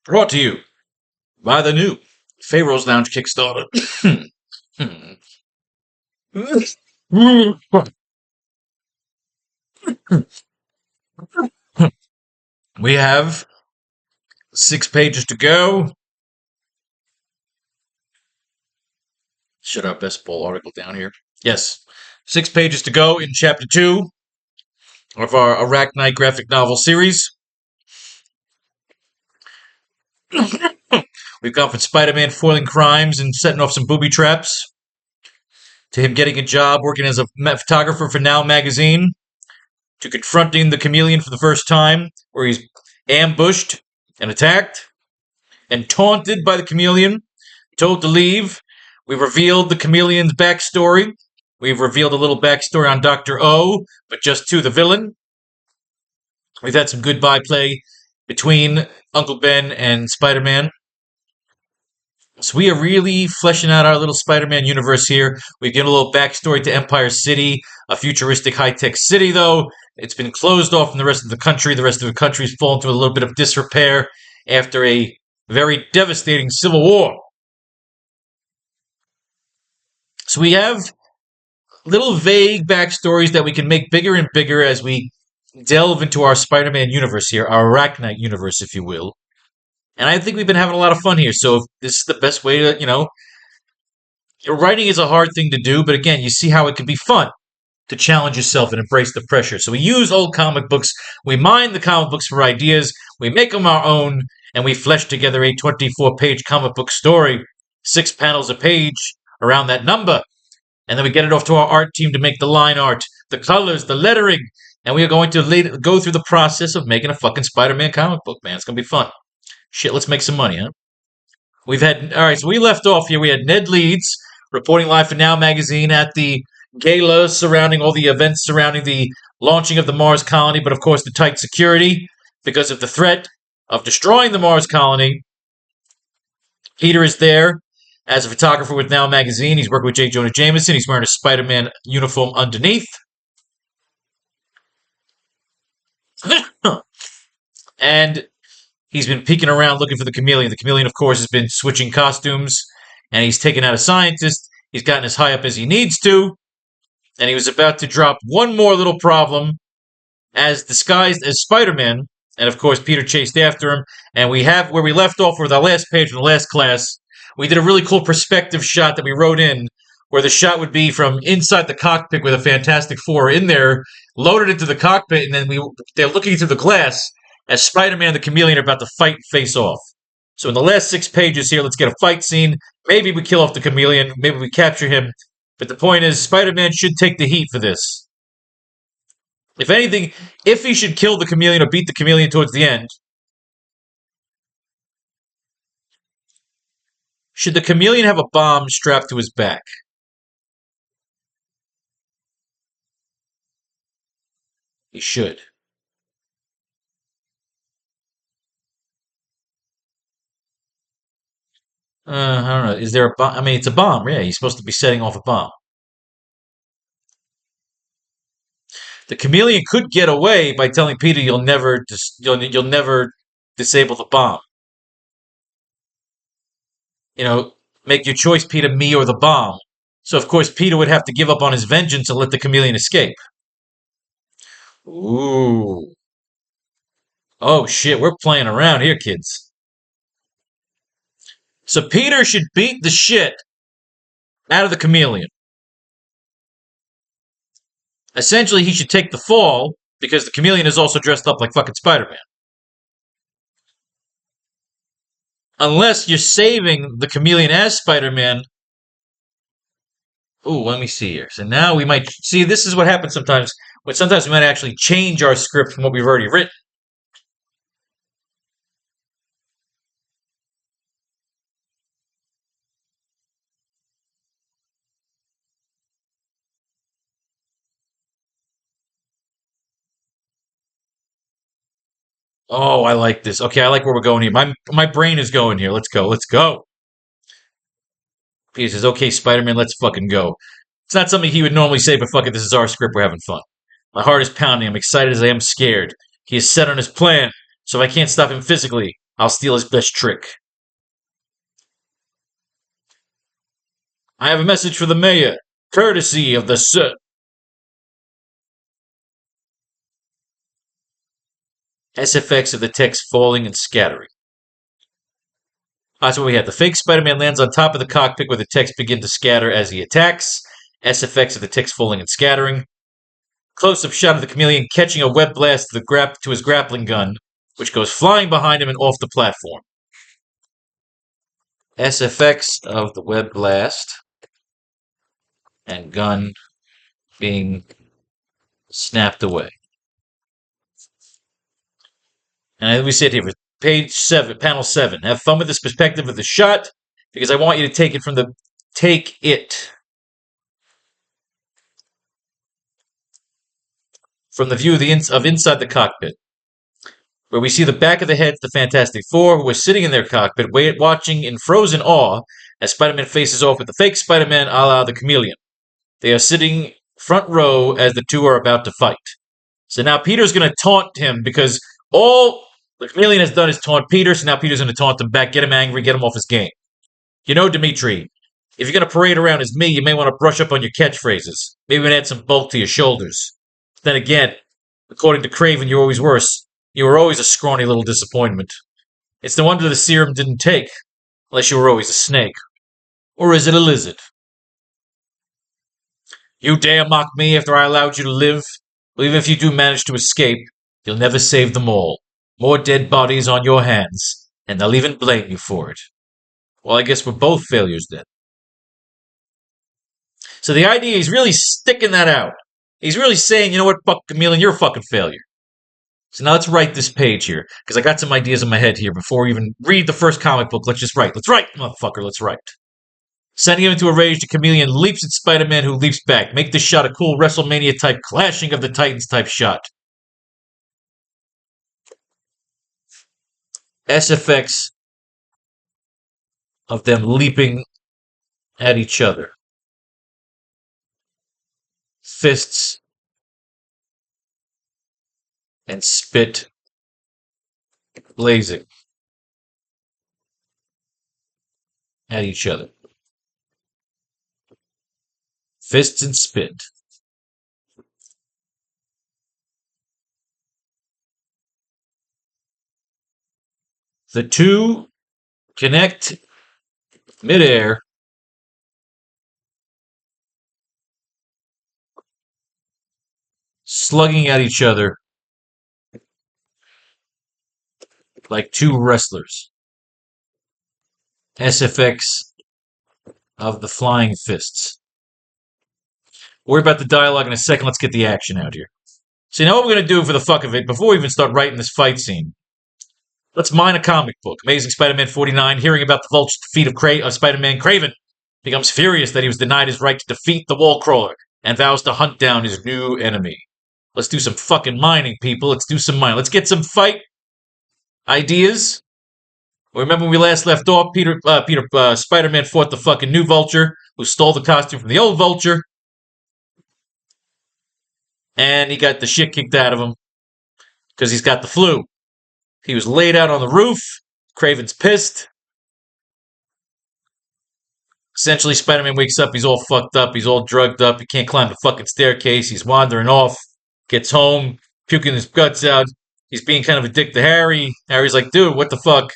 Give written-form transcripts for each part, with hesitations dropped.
Brought to you by the new Faro's Lounge Kickstarter. We have 6 pages to go. Should our best ball article down here? Yes. 6 pages to go in chapter 2 of our AracKnight graphic novel series. We've gone from Spider-Man foiling crimes and setting off some booby traps to him getting a job working as a photographer for Now magazine, to confronting the chameleon for the first time, where he's ambushed and attacked and taunted by the chameleon, told to leave. We've revealed the chameleon's backstory. We've revealed a little backstory on Dr. O, but just to the villain. We've had some good byplay between Uncle Ben and Spider-Man. So we are really fleshing out our little Spider-Man universe here. We get a little backstory to Empire City, a futuristic high-tech city, though. It's been closed off from the rest of the country. The rest of the country's fallen into a little bit of disrepair after a very devastating civil war. So we have little vague backstories that we can make bigger and bigger as we delve into our Spider-Man universe here, our AracKnight universe, if you will. And I think we've been having a lot of fun here. So if this is the best way to, writing is a hard thing to do, but again, you see how it can be fun to challenge yourself and embrace the pressure. So we use old comic books, we mine the comic books for ideas, we make them our own, and we flesh together a 24-page comic book story, 6 panels a page around that number. And then we get it off to our art team to make the line art, the colors, the lettering, and we are going to go through the process of making a fucking Spider-Man comic book, man. It's going to be fun. Shit, let's make some money, huh? Alright, so we left off here. We had Ned Leeds reporting live for Now magazine at the gala surrounding all the events surrounding the launching of the Mars colony, but of course the tight security because of the threat of destroying the Mars colony. Peter is there as a photographer with Now magazine. He's working with J. Jonah Jameson. He's wearing a Spider-Man uniform underneath. And he's been peeking around looking for the chameleon. The chameleon, of course, has been switching costumes, and he's taken out a scientist. He's gotten as high up as he needs to, and he was about to drop one more little problem as disguised as Spider-Man, and of course, Peter chased after him, and we have where we left off with our last page from the last class. We did a really cool perspective shot that we wrote in, where the shot would be from inside the cockpit with a Fantastic Four in there, loaded into the cockpit, and then they're looking through the glass as Spider-Man and the chameleon are about to fight and face off. So in the last 6 pages here, let's get a fight scene. Maybe we kill off the chameleon. Maybe we capture him. But the point is, Spider-Man should take the heat for this. If anything, if he should kill the chameleon or beat the chameleon towards the end, should the chameleon have a bomb strapped to his back? He should. I don't know. Is there a bomb? I mean, it's a bomb. Yeah, he's supposed to be setting off a bomb. The chameleon could get away by telling Peter, "You'll never disable the bomb. Make your choice, Peter, me or the bomb." So of course Peter would have to give up on his vengeance and let the chameleon escape. Ooh. Oh shit, we're playing around here, kids. So Peter should beat the shit out of the chameleon. Essentially, he should take the fall, because the chameleon is also dressed up like fucking Spider-Man. Unless you're saving the chameleon as Spider-Man. Ooh, let me see here. So now we might... See, this is what happens sometimes. But sometimes we might actually change our script from what we've already written. Oh, I like this. Okay, I like where we're going here. My brain is going here. Let's go. Let's go. Peter says, "Okay, Spider-Man, let's fucking go." It's not something he would normally say, but fuck it, this is our script. We're having fun. My heart is pounding. I'm excited as I am scared. He is set on his plan, so if I can't stop him physically, I'll steal his best trick. I have a message for the mayor, courtesy of the Sir. SFX of the text falling and scattering. That's what we have. The fake Spider-Man lands on top of the cockpit where the text begin to scatter as he attacks. SFX of the text falling and scattering. Close-up shot of the chameleon catching a web blast to his grappling gun, which goes flying behind him and off the platform. SFX of the web blast and gun being snapped away. And we sit here with page 7, panel 7. Have fun with this perspective of the shot, because I want you to take it from the view of inside the cockpit, where we see the back of the heads of the Fantastic Four, who are sitting in their cockpit, watching in frozen awe as Spider-Man faces off with the fake Spider-Man, a la the Chameleon. They are sitting front row as the two are about to fight. So now Peter's going to taunt him, because all the Chameleon has done is taunt Peter, so now Peter's going to taunt him back, get him angry, get him off his game. You know, Dimitri, if you're going to parade around as me, you may want to brush up on your catchphrases. Maybe even add some bulk to your shoulders. Then again, according to Craven, you were always a scrawny little disappointment. It's no wonder the serum didn't take, unless you were always a snake. Or is it a lizard? You dare mock me after I allowed you to live? Well, even if you do manage to escape, you'll never save them all. More dead bodies on your hands, and they'll even blame you for it. Well, I guess we're both failures then. So the idea, he's really sticking that out. He's really saying, you know what, fuck Chameleon, you're a fucking failure. So now let's write this page here, because I got some ideas in my head here before we even read the first comic book. Let's just write. Let's write, motherfucker, let's write. Sending him into a rage, the Chameleon leaps at Spider-Man, who leaps back. Make this shot a cool WrestleMania-type clashing of the Titans-type shot. SFX of them leaping at each other. Fists and spit blazing at each other. Fists and spit. The two connect midair. Slugging at each other like two wrestlers. SFX of the flying fists. Worry about the dialogue in a second. Let's get the action out here. So you know what we're going to do for the fuck of it, before we even start writing this fight scene? Let's mine a comic book. Amazing Spider-Man 49, hearing about the vulture defeat of Spider-Man, Craven becomes furious that he was denied his right to defeat the Wallcrawler and vows to hunt down his new enemy. Let's do some fucking mining, people. Let's do some mining. Let's get some fight ideas. Remember when we last left off, Spider-Man fought the fucking new Vulture, who stole the costume from the old Vulture. And he got the shit kicked out of him because he's got the flu. He was laid out on the roof. Craven's pissed. Essentially, Spider-Man wakes up. He's all fucked up. He's all drugged up. He can't climb the fucking staircase. He's wandering off. Gets home, puking his guts out. He's being kind of a dick to Harry. Harry's like, dude, what the fuck?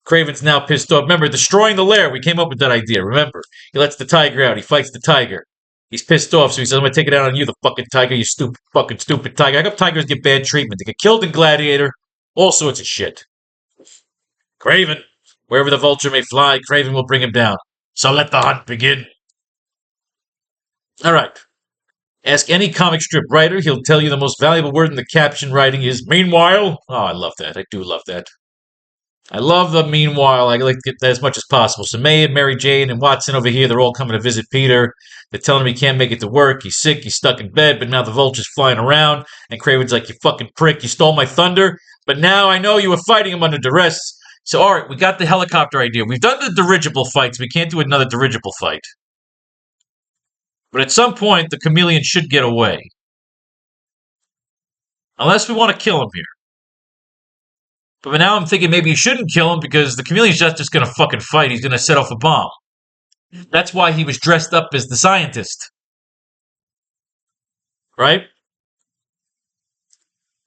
Craven's now pissed off. Remember, destroying the lair. We came up with that idea, remember? He lets the tiger out. He fights the tiger. He's pissed off, so he says, I'm going to take it out on you, the fucking tiger, you stupid tiger. I got tigers get bad treatment. They get killed in Gladiator. All sorts of shit. Craven. Wherever the vulture may fly, Craven will bring him down. So let the hunt begin. All right. Ask any comic strip writer. He'll tell you the most valuable word in the caption writing is meanwhile. Oh, I love that. I do love that. I love the meanwhile. I like to get that as much as possible. So May and Mary Jane and Watson over here, they're all coming to visit Peter. They're telling him he can't make it to work. He's sick. He's stuck in bed. But now the vulture's flying around. And Craven's like, you fucking prick. You stole my thunder. But now I know you were fighting him under duress. So, all right, we got the helicopter idea. We've done the dirigible fights. We can't do another dirigible fight. But at some point, the Chameleon should get away. Unless we want to kill him here. But now I'm thinking maybe you shouldn't kill him because the chameleon's just going to fucking fight. He's going to set off a bomb. That's why he was dressed up as the scientist. Right?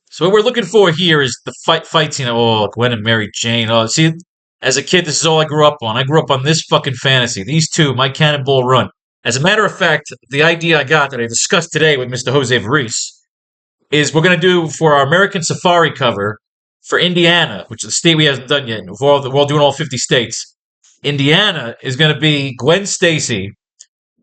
So what we're looking for here is the fight scene. Oh, Gwen and Mary Jane. Oh, see, as a kid, this is all I grew up on. I grew up on this fucking fantasy. These two, my Cannonball Run. As a matter of fact, the idea I got that I discussed today with Mr. Jose Varice is we're going to do for our American Safari cover for Indiana, which is the state we haven't done yet. We're all doing all 50 states. Indiana is going to be Gwen Stacy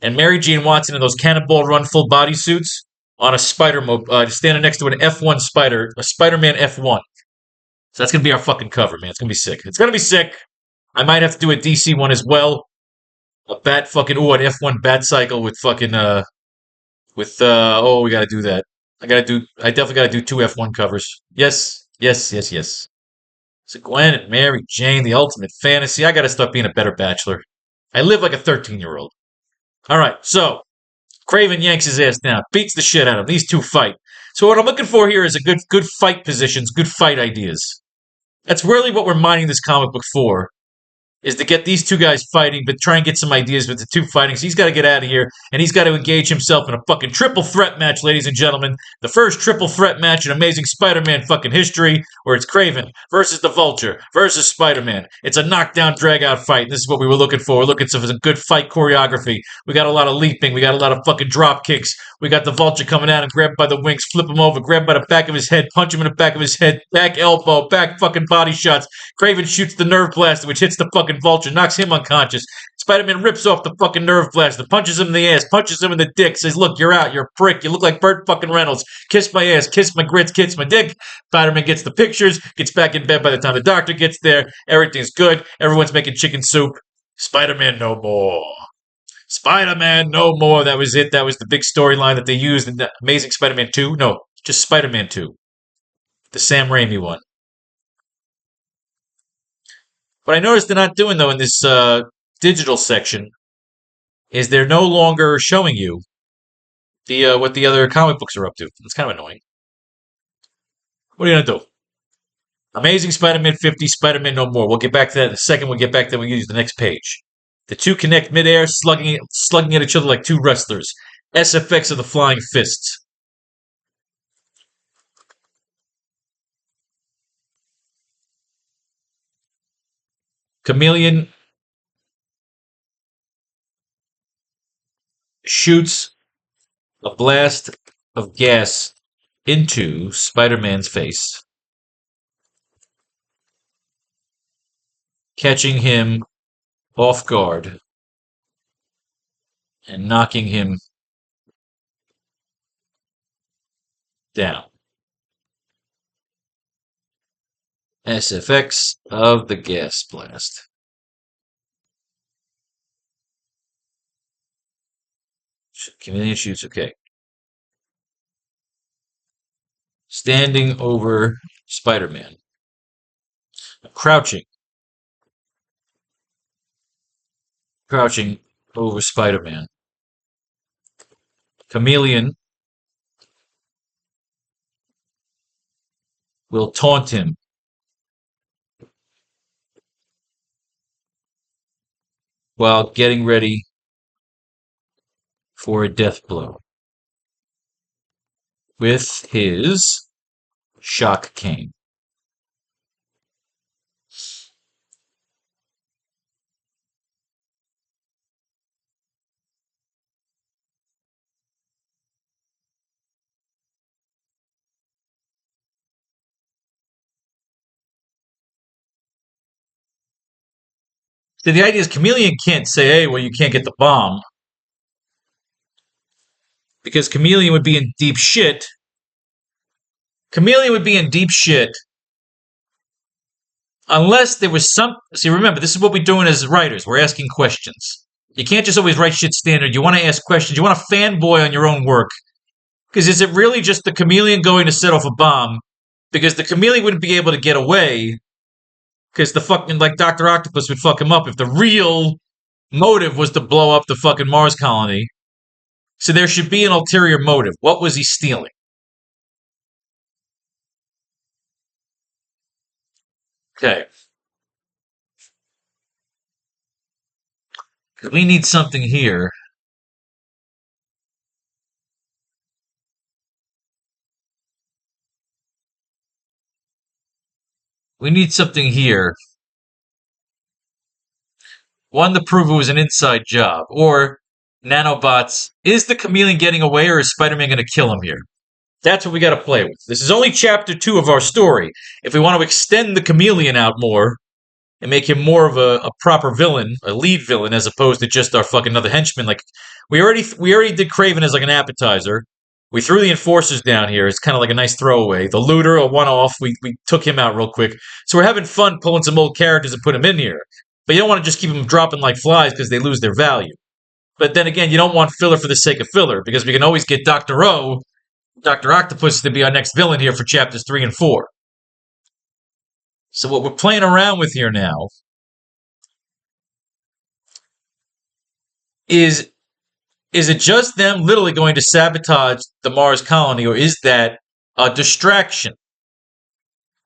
and Mary Jane Watson in those Cannonball Run full body suits on a standing next to an F1 Spider, a Spider-Man F1. So that's going to be our fucking cover, man. It's going to be sick. It's going to be sick. I might have to do a DC one as well. An F1 bat cycle with fucking, we got to do that. I definitely got to do two F1 covers. Yes. So Gwen and Mary Jane, the ultimate fantasy. I got to start being a better bachelor. I live like a 13-year-old. All right, so Kraven yanks his ass down, beats the shit out of him. These two fight. So what I'm looking for here is a good fight positions, good fight ideas. That's really what we're mining this comic book for, is to get these two guys fighting, but try and get some ideas with the two fighting. So he's got to get out of here, and he's got to engage himself in a fucking triple threat match, ladies and gentlemen. The first triple threat match in Amazing Spider-Man fucking history, where it's Kraven versus the Vulture versus Spider-Man. It's a knockdown, drag-out fight. This is what we were looking for. We're looking for some good fight choreography. We got a lot of leaping. We got a lot of fucking drop kicks. We got the Vulture coming out and grab by the wings, flip him over, grab by the back of his head, punch him in the back of his head, back elbow, back fucking body shots. Kraven shoots the nerve blaster, which hits the fucking Vulture, knocks him unconscious. Spider-Man rips off the fucking nerve blaster, punches him in the ass, punches him in the dick, says, "Look, you're out, you're a prick, you look like Burt fucking Reynolds. Kiss my ass, kiss my grits, kiss my dick." Spider-Man gets the pictures, gets back in bed by the time the doctor gets there. Everything's good. Everyone's making chicken soup. Spider-Man no more. Spider-Man no more. That was it. That was the big storyline that they used in the Amazing Spider-Man 2. No, just Spider-Man 2. The Sam Raimi one. What I noticed they're not doing, though, in this digital section is they're no longer showing you the what the other comic books are up to. It's kind of annoying. What are you going to do? Amazing Spider-Man 50, Spider-Man No More. We'll get back to that in a second. We'll get back to that. We'll use the next page. The two connect midair, slugging at each other like two wrestlers. SFX of the Flying Fists. Chameleon shoots a blast of gas into Spider-Man's face, catching him off guard and knocking him down. SFX of the gas blast. Chameleon shoots, okay. Standing over Spider-Man. Crouching over Spider-Man. Chameleon will taunt him. While getting ready for a death blow with his shock cane. So the idea is Chameleon can't say, "Hey, well, you can't get the bomb," because Chameleon would be in deep shit. Chameleon would be in deep shit unless there was some. See, remember, this is what we're doing as writers. We're asking questions. You can't just always write shit standard. You want to ask questions. You want to fanboy on your own work. Because is it really just the Chameleon going to set off a bomb? Because the Chameleon wouldn't be able to get away. Because the fucking, like, Dr. Octopus would fuck him up if the real motive was to blow up the fucking Mars colony. So there should be an ulterior motive. What was he stealing? Okay. Because we need something here. We need something here. One to prove it was an inside job. Or nanobots. Is the chameleon getting away or is Spider-Man going to kill him here? That's what we got to play with. This is only chapter 2 of our story. If we want to extend the chameleon out more and make him more of a proper villain, a lead villain, as opposed to just our fucking another henchman, like we already did Craven as like an appetizer. We threw the enforcers down here. It's kind of like a nice throwaway. The looter, a one-off. We took him out real quick. So we're having fun pulling some old characters and put them in here. But you don't want to just keep them dropping like flies because they lose their value. But then again, you don't want filler for the sake of filler because we can always get Dr. Octopus to be our next villain here for chapters 3 and 4. So what we're playing around with here now is it just them literally going to sabotage the Mars colony, or is that a distraction?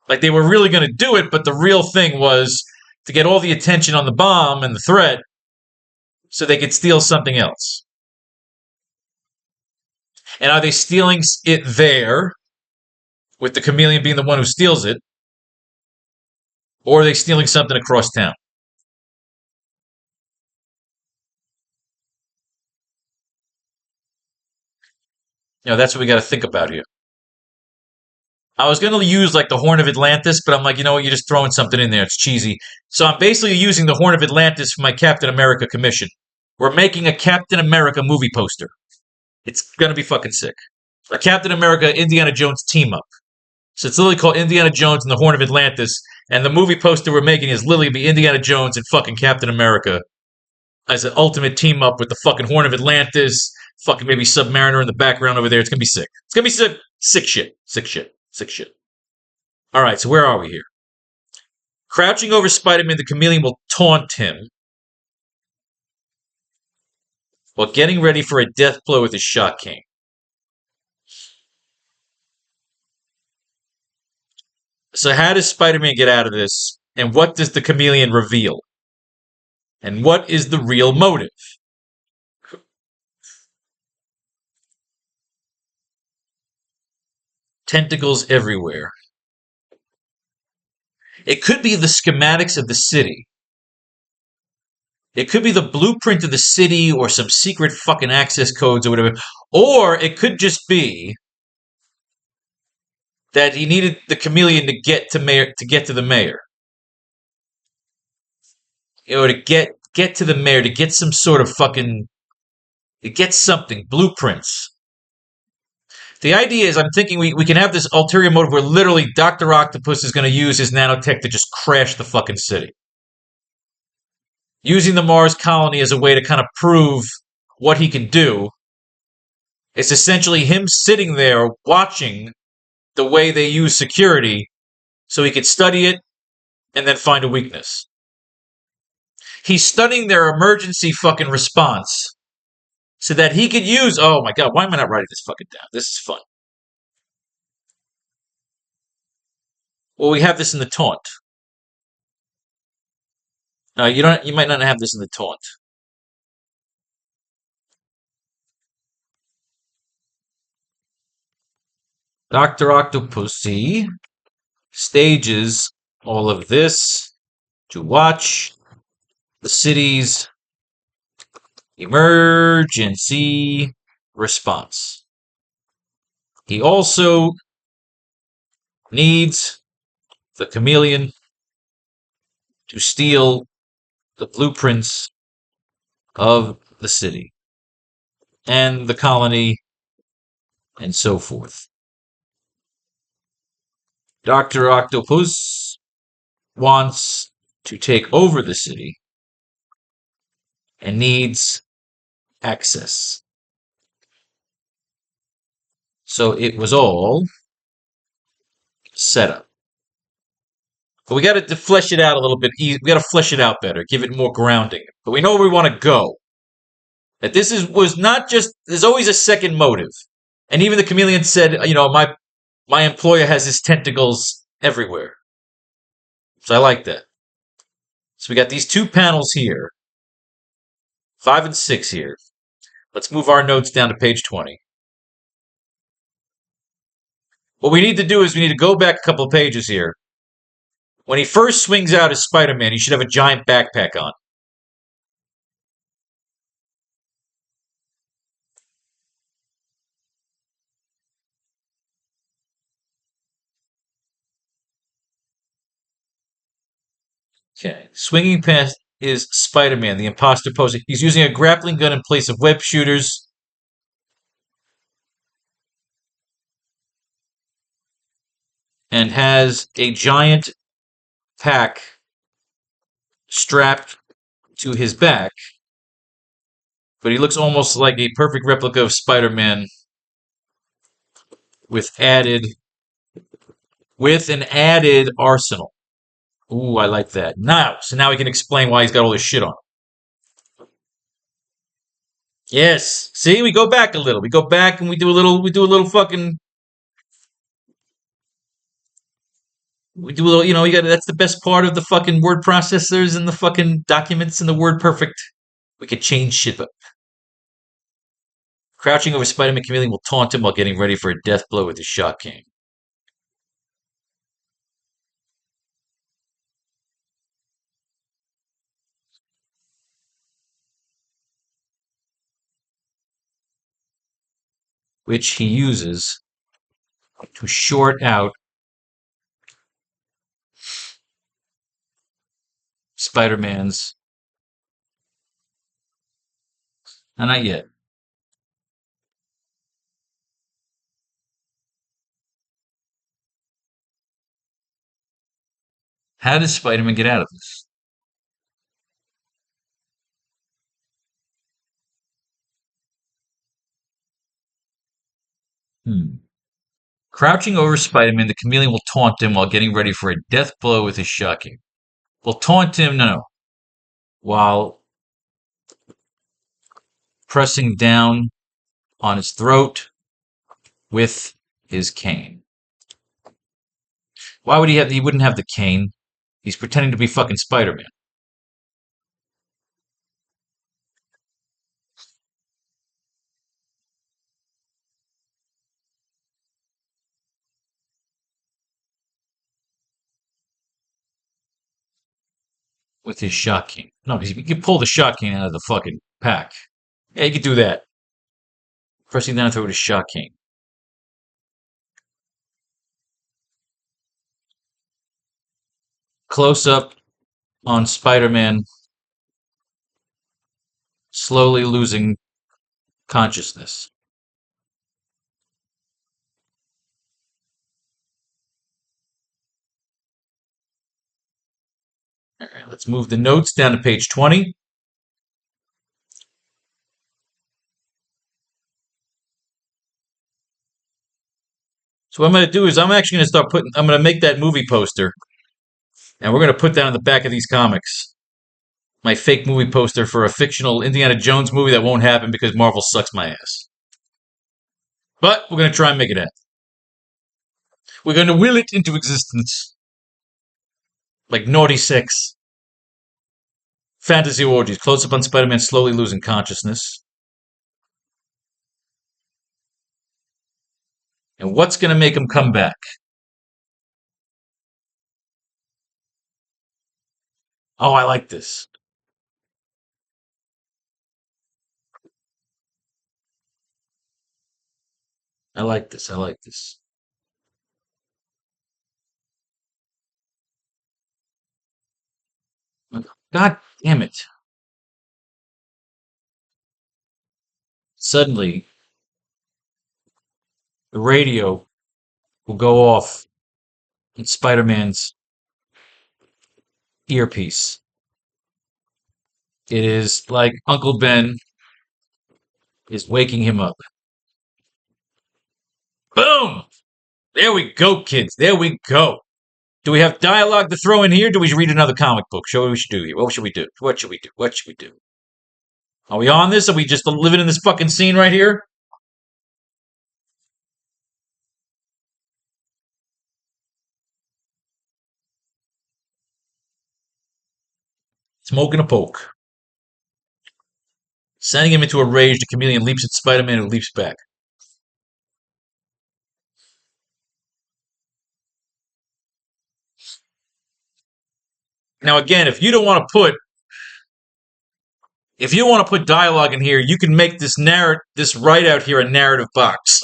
Like they were really going to do it, but the real thing was to get all the attention on the bomb and the threat so they could steal something else. And are they stealing it there, with the chameleon being the one who steals it, or are they stealing something across town? That's what we got to think about here. I was going to use like the Horn of Atlantis, but I'm like, you know what? You're just throwing something in there. It's cheesy. So I'm basically using the Horn of Atlantis for my Captain America commission. We're making a Captain America movie poster. It's going to be fucking sick. A Captain America Indiana Jones team up. So it's literally called Indiana Jones and the Horn of Atlantis. And the movie poster we're making is literally be Indiana Jones and fucking Captain America as an ultimate team up with the fucking Horn of Atlantis, fucking maybe Submariner in the background over there. It's gonna be sick. It's gonna be sick. Sick shit. Sick shit. Sick shit. Alright, so where are we here? Crouching over Spider-Man, the chameleon will taunt him while getting ready for a death blow with his shot cane. So how does Spider-Man get out of this? And what does the chameleon reveal? And what is the real motive? Tentacles everywhere. It could be the schematics of the city. It could be the blueprint of the city or some secret fucking access codes or whatever. Or it could just be that he needed the chameleon to get to the mayor. To get to the mayor, to get some sort of fucking, to get something, blueprints. The idea is, I'm thinking we can have this ulterior motive where literally Dr. Octopus is going to use his nanotech to just crash the fucking city. Using the Mars colony as a way to kind of prove what he can do. It's essentially him sitting there watching the way they use security so he could study it and then find a weakness. He's studying their emergency fucking response so that he could use... Oh my god, why am I not writing this fucking down? This is fun. Well, we have this in the taunt. No, you might not have this in the taunt. Dr. Octopussy stages all of this to watch the city's emergency response. He also needs the chameleon to steal the blueprints of the city and the colony and so forth. Dr. Octopus wants to take over the city and needs access. So it was all set up. But we got to flesh it out a little bit. We got to flesh it out better, give it more grounding. But we know where we want to go. That this was not just... There's always a second motive. And even the chameleon said, my employer has his tentacles everywhere. So I like that. So we got these two panels here, 5 and 6 here. Let's move our notes down to page 20. What we need to do is we need to go back a couple of pages here. When he first swings out as Spider-Man, he should have a giant backpack on. Okay. Swinging past is Spider-Man, the imposter posing. He's using a grappling gun in place of web shooters. And has a giant pack strapped to his back. But he looks almost like a perfect replica of Spider-Man with an added arsenal. Ooh, I like that. So now we can explain why he's got all this shit on. Yes. See, we go back a little. We go back and we do a little fucking we do a little, that's the best part of the fucking word processors and the fucking documents and the word perfect. We could change shit up. Crouching over Spider-Man, Chameleon will taunt him while getting ready for a death blow with his shock cane. Which he uses to short out Spider-Man's. Not yet. How does Spider-Man get out of this? Crouching over Spider-Man, the Chameleon will taunt him while getting ready for a death blow with his shock cane. Will taunt him, no, while pressing down on his throat with his cane. Why would he wouldn't have the cane? He's pretending to be fucking Spider-Man. With his shock cane. No, because you can pull the shock cane out of the fucking pack. Yeah, you could do that. Pressing down through with his shock cane. Close up on Spider-Man slowly losing consciousness. All right, let's move the notes down to page 20. So what I'm going to do is I'm actually going to I'm going to make that movie poster, and we're going to put that on the back of these comics. My fake movie poster for a fictional Indiana Jones movie that won't happen because Marvel sucks my ass. But we're going to try and make it happen. We're going to will it into existence. Like Naughty Six. Fantasy orgies. Close up on Spider-Man slowly losing consciousness. And what's going to make him come back? Oh, I like this. I like this. I like this. God damn it. Suddenly, the radio will go off in Spider-Man's earpiece. It is like Uncle Ben is waking him up. Boom! There we go, kids. There we go. Do we have dialogue to throw in here? Do we read another comic book? Show what we should do here. What should we do? What should we do? What should we do? Are we on this? Are we just living in this fucking scene right here? Smoking a poke. Sending him into a rage, the chameleon leaps at Spider-Man, who leaps back. Now, again, if you don't want to put dialogue in here, you can make this write out here a narrative box.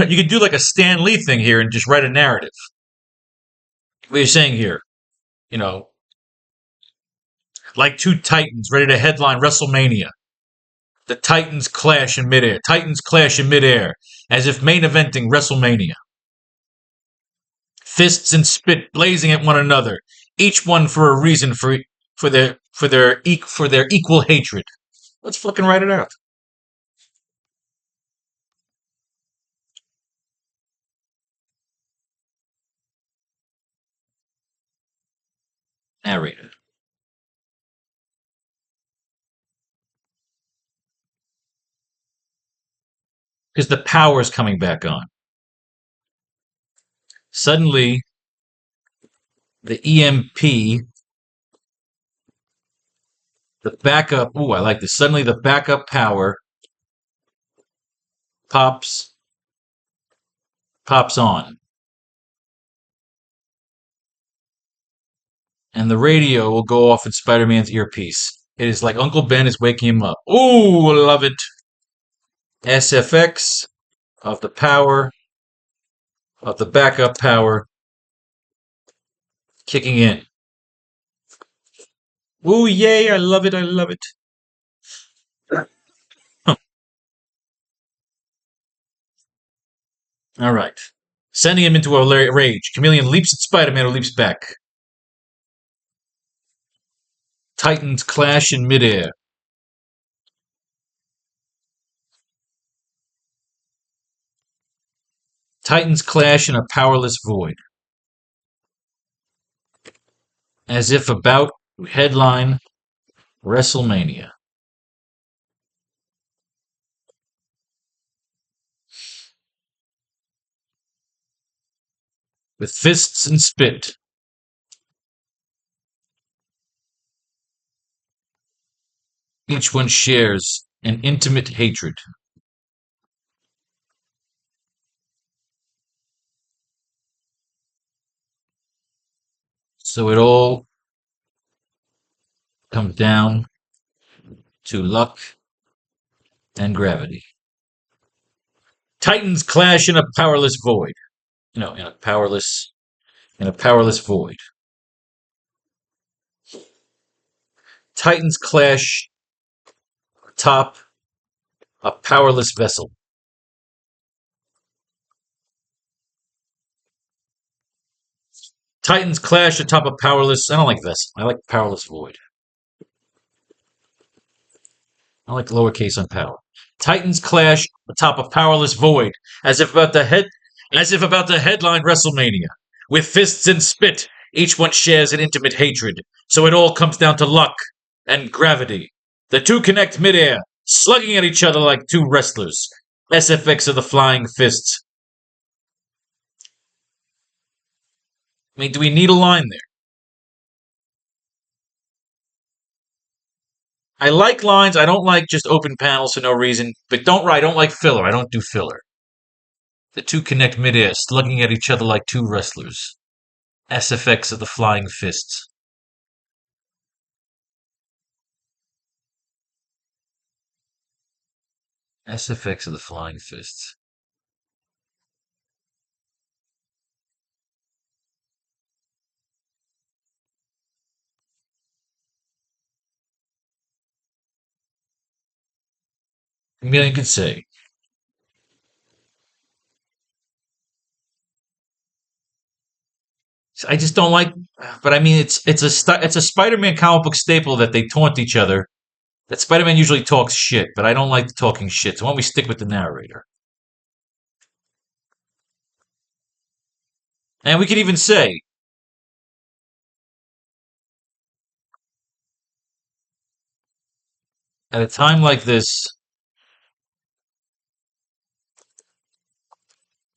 You could do like a Stan Lee thing here and just write a narrative. What are you saying here? You know, like two titans ready to headline WrestleMania. The Titans clash in midair. Titans clash in midair, as if main eventing WrestleMania. Fists and spit blazing at one another, each one for a reason for their equal hatred. Let's fucking write it out. Narrator. Because the power is coming back on. Suddenly, the EMP, the backup. Ooh, I like this. Suddenly, the backup power pops on, and the radio will go off in Spider-Man's earpiece. It is like Uncle Ben is waking him up. Ooh, love it. SFX of the power of the backup power kicking in. Ooh, yay, I love it, I love it. All right. Sending him into a rage. Chameleon leaps at Spider-Man, who leaps back. Titans clash in midair. Titans clash in a powerless void. As if about to headline WrestleMania. With fists and spit. Each one shares an intimate hatred. So it all comes down to luck and gravity. Titans clash in a powerless void. In a powerless void. Titans clash atop a powerless vessel. Titans clash atop a powerless. I don't like vessel. I like powerless void. I like lowercase on power. Titans clash atop a powerless void, as if about to headline WrestleMania. With fists and spit, each one shares an intimate hatred. So it all comes down to luck and gravity. The two connect midair, slugging at each other like two wrestlers. SFX of the flying fists. I mean, do we need a line there? I like lines. I don't like just open panels for no reason. But I don't like filler. I don't do filler. The two connect midair, slugging at each other like two wrestlers. SFX of the flying fists. SFX of the flying fists. Chameleon could say. I just don't like, but I mean, it's a Spider-Man comic book staple that they taunt each other. That Spider-Man usually talks shit, but I don't like the talking shit. So why don't we stick with the narrator? And we could even say, at a time like this,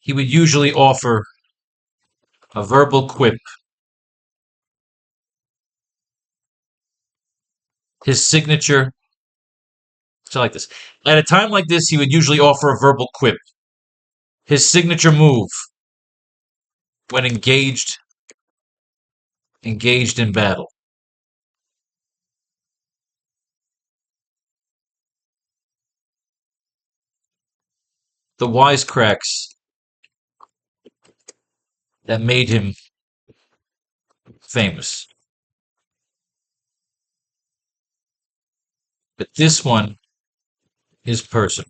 he would usually offer a verbal quip. His signature, so like this. At a time like this, he would usually offer a verbal quip. His signature move when engaged in battle. The wisecracks that made him famous. But this one is personal.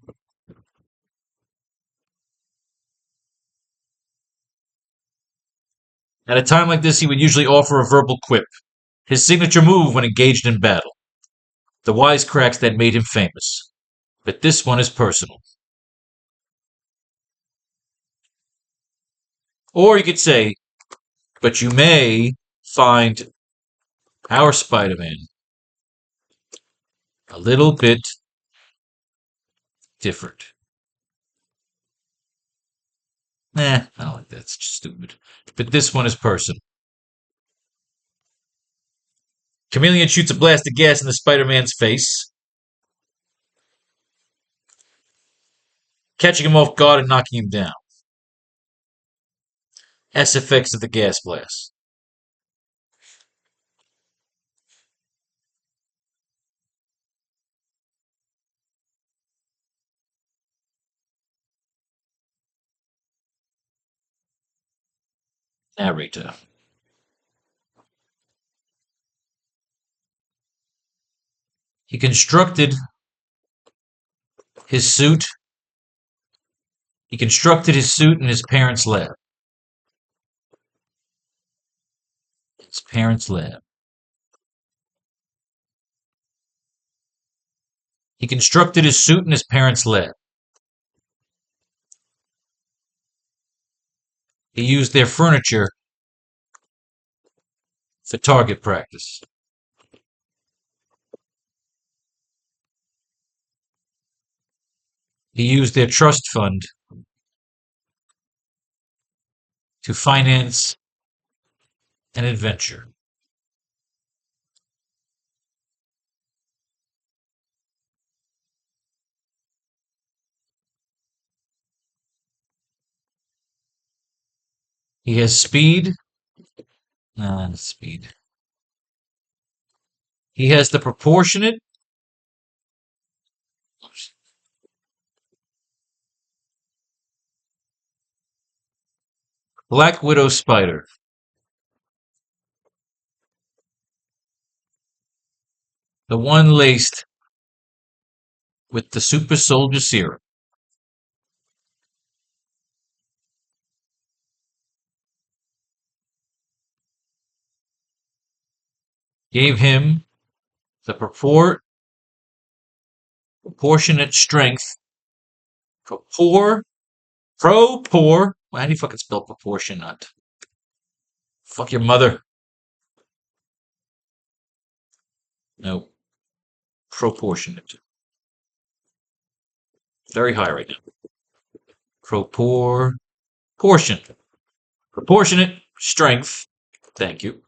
At a time like this, he would usually offer a verbal quip. His signature move when engaged in battle. The wisecracks that made him famous. But this one is personal. Or you could say, but you may find our Spider-Man a little bit different. I don't like that. It's just stupid. But this one is personal. Chameleon shoots a blast of gas in the Spider-Man's face, catching him off guard and knocking him down. S effects of the gas blast. Narrator. He constructed his suit. He constructed his suit in his parents' lab. His parents' lab. He constructed his suit in his parents' lab. He used their furniture for target practice. He used their trust fund to finance an adventure. He has speed. Not speed. He has the proportionate. Black Widow Spider. The one laced with the super soldier serum. Gave him the proportionate strength. Pro-poor. Well, how do you fucking spell proportionate? Fuck your mother. No. Proportionate. Very high right now. Proportion. Proportionate strength. Thank you.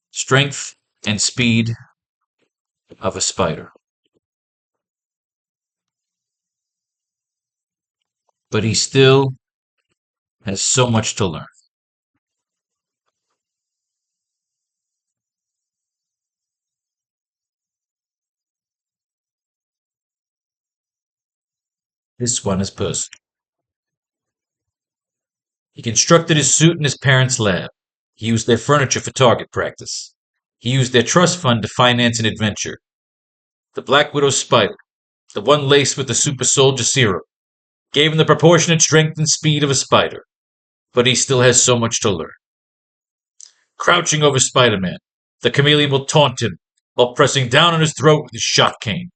Strength and speed of a spider. But he still has so much to learn. This one is personal. He constructed his suit in his parents' lab. He used their furniture for target practice. He used their trust fund to finance an adventure. The Black Widow Spider, the one laced with the super soldier serum, gave him the proportionate strength and speed of a spider. But he still has so much to learn. Crouching over Spider-Man, the chameleon will taunt him while pressing down on his throat with his shot cane.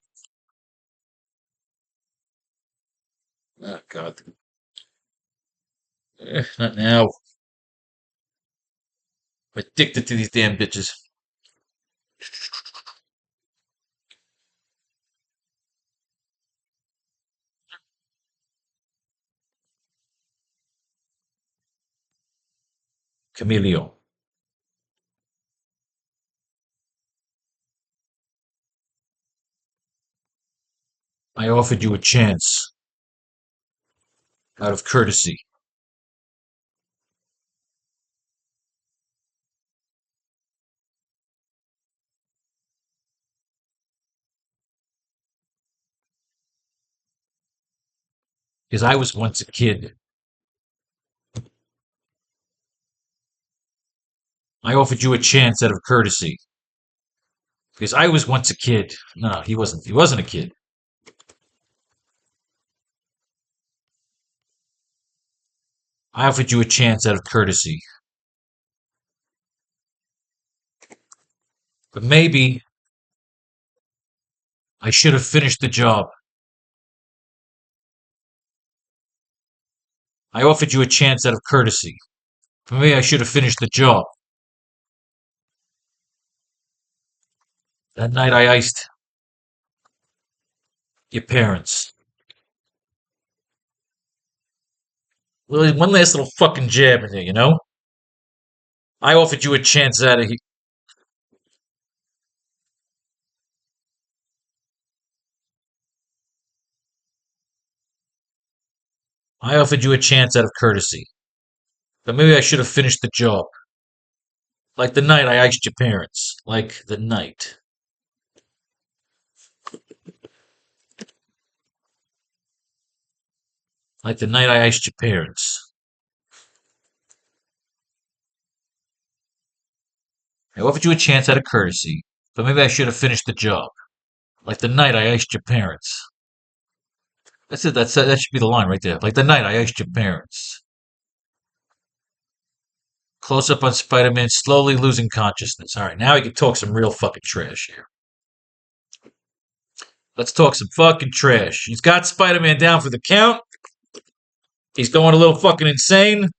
Oh, God. Not now. I'm addicted to these damn bitches. Camilio, I offered you a chance out of courtesy. Because I was once a kid. I offered you a chance out of courtesy. Because I was once a kid. No, he wasn't. He wasn't a kid. I offered you a chance out of courtesy. But maybe I should have finished the job. I offered you a chance out of courtesy. But maybe I should have finished the job. That night I iced your parents. Well, one last little fucking jab in there, you know? I offered you a chance out of here. I offered you a chance out of courtesy. But maybe I should have finished the job. Like the night I iced your parents. Like the night. Like the night I iced your parents. I offered you a chance out of courtesy. But maybe I should have finished the job. Like the night I iced your parents. That's it. That should be the line right there. Like the night I iced your parents. Close up on Spider-Man slowly losing consciousness. All right, now we can talk some real fucking trash here. Let's talk some fucking trash. He's got Spider-Man down for the count. He's going a little fucking insane.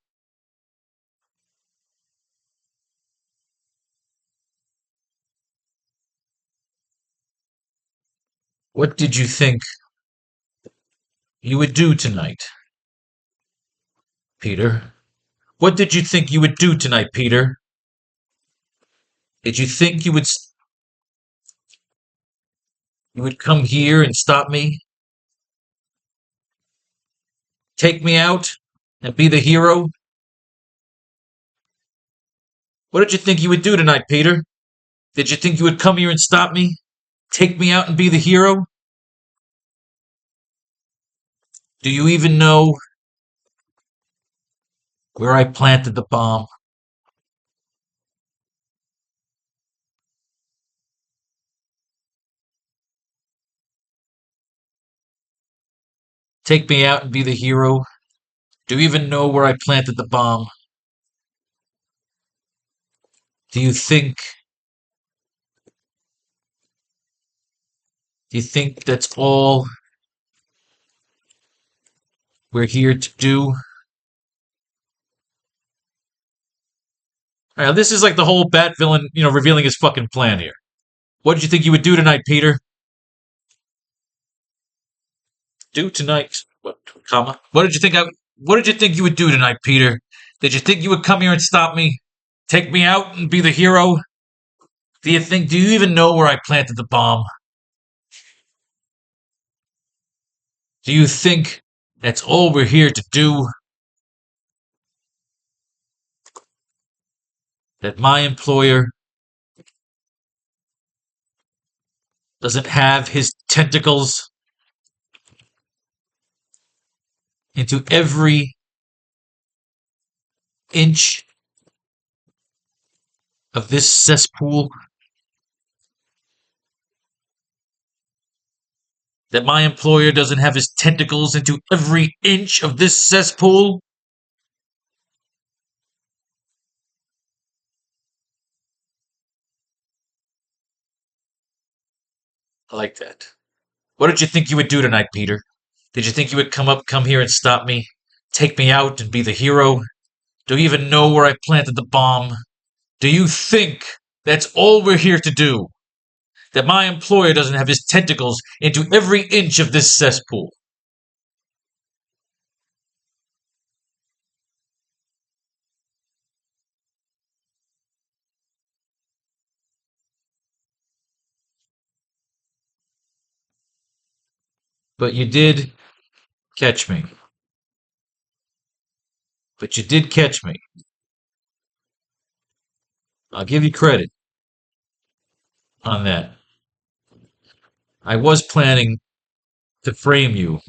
What did you think you would do tonight, Peter? What did you think you would do tonight, Peter? Did you think you would come here and stop me? Take me out and be the hero? What did you think you would do tonight, Peter? Did you think you would come here and stop me? Take me out and be the hero? Do you even know where I planted the bomb? Take me out and be the hero? Do you even know where I planted the bomb? Do you think that's all we're here to do? All right, this is like the whole Bat villain, revealing his fucking plan here. What did you think you would do tonight, Peter? Do tonight? What, comma? What did you think you would do tonight, Peter? Did you think you would come here and stop me? Take me out and be the hero? Do you even know where I planted the bomb? Do you think that's all we're here to do? That my employer doesn't have his tentacles into every inch of this cesspool? That my employer doesn't have his tentacles into every inch of this cesspool? I like that. What did you think you would do tonight, Peter? Did you think you would come here and stop me? Take me out and be the hero? Do you even know where I planted the bomb? Do you think that's all we're here to do? That my employer doesn't have his tentacles into every inch of this cesspool? But you did catch me. But you did catch me. I'll give you credit on that. I was planning to frame you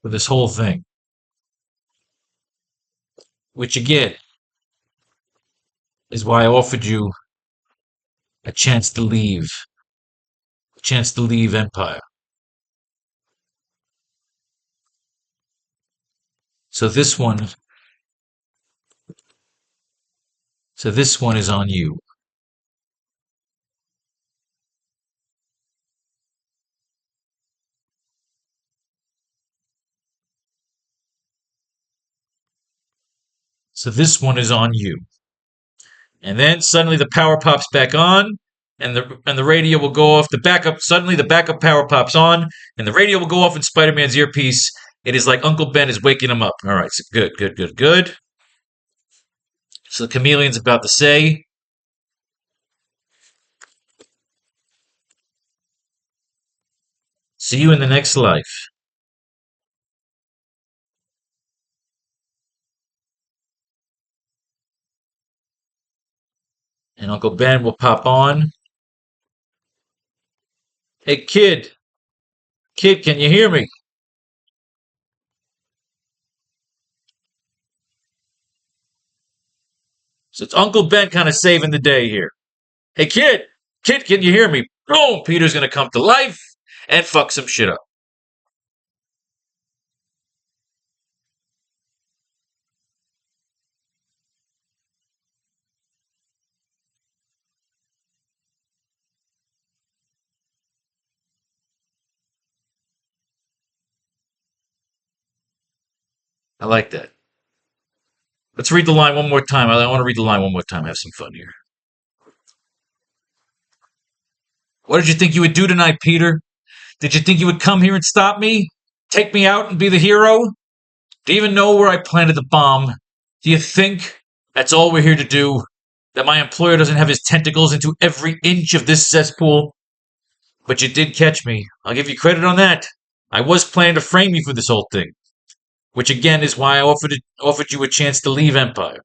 for this whole thing. Which again is why I offered you a chance to leave. A chance to leave Empire. So this one is on you. So this one is on you. And then suddenly the power pops back on, and the radio will go off. Suddenly the backup power pops on, and the radio will go off in Spider-Man's earpiece. It is like Uncle Ben is waking him up. All right, so good. So the chameleon's about to say, "See you in the next life." And Uncle Ben will pop on. "Hey, kid, can you hear me?" So it's Uncle Ben kind of saving the day here. "Hey, kid, can you hear me?" Boom! Peter's gonna come to life and fuck some shit up. I like that. Let's read the line one more time. I want to read the line one more time. Have some fun here. "What did you think you would do tonight, Peter? Did you think you would come here and stop me? Take me out and be the hero? Do you even know where I planted the bomb? Do you think that's all we're here to do? That my employer doesn't have his tentacles into every inch of this cesspool? But you did catch me. I'll give you credit on that. I was planning to frame you for this whole thing. Which again is why I offered you a chance to leave Empire.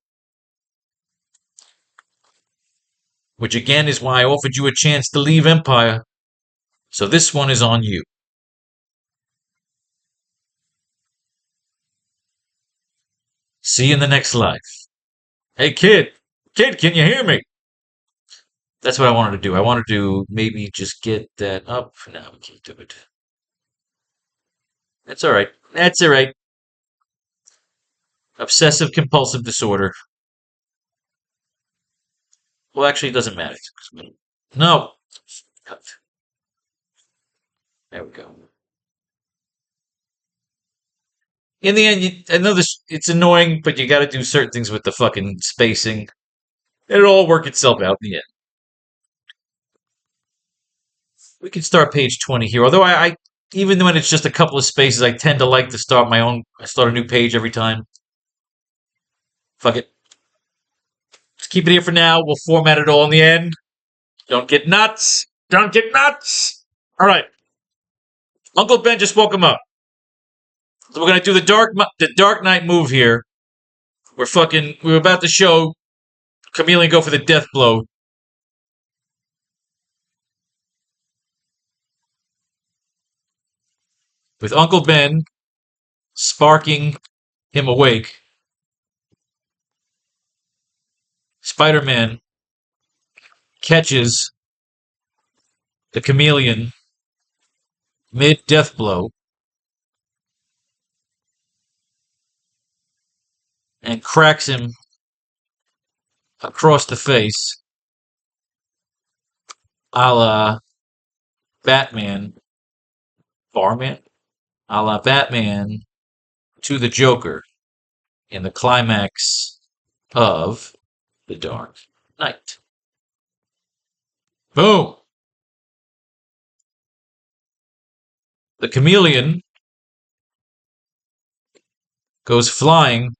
Which again is why I offered you a chance to leave Empire. So this one is on you. See you in the next life." "Hey, kid, can you hear me?" That's what I wanted to do. I wanted to maybe just get that up. No, we can't do it. That's all right. That's all right. Obsessive compulsive disorder. Well, actually, it doesn't matter. No. Cut. There we go. In the end, I know this. It's annoying, but you got to do certain things with the fucking spacing. It'll all work itself out in the end. We can start page 20 here. Although even when it's just a couple of spaces, I tend to like to start my own. I start a new page every time. Fuck it. Let's keep it here for now. We'll format it all in the end. Don't get nuts. Don't get nuts. All right. Uncle Ben just woke him up. So we're gonna do the Dark Knight move here. We're about to show Chameleon go for the death blow. With Uncle Ben sparking him awake. Spider-Man catches the Chameleon mid-death blow and cracks him across the face, a la Batman, Barman, a la Batman to the Joker in the climax of The Dark Knight. Boom! The Chameleon goes flying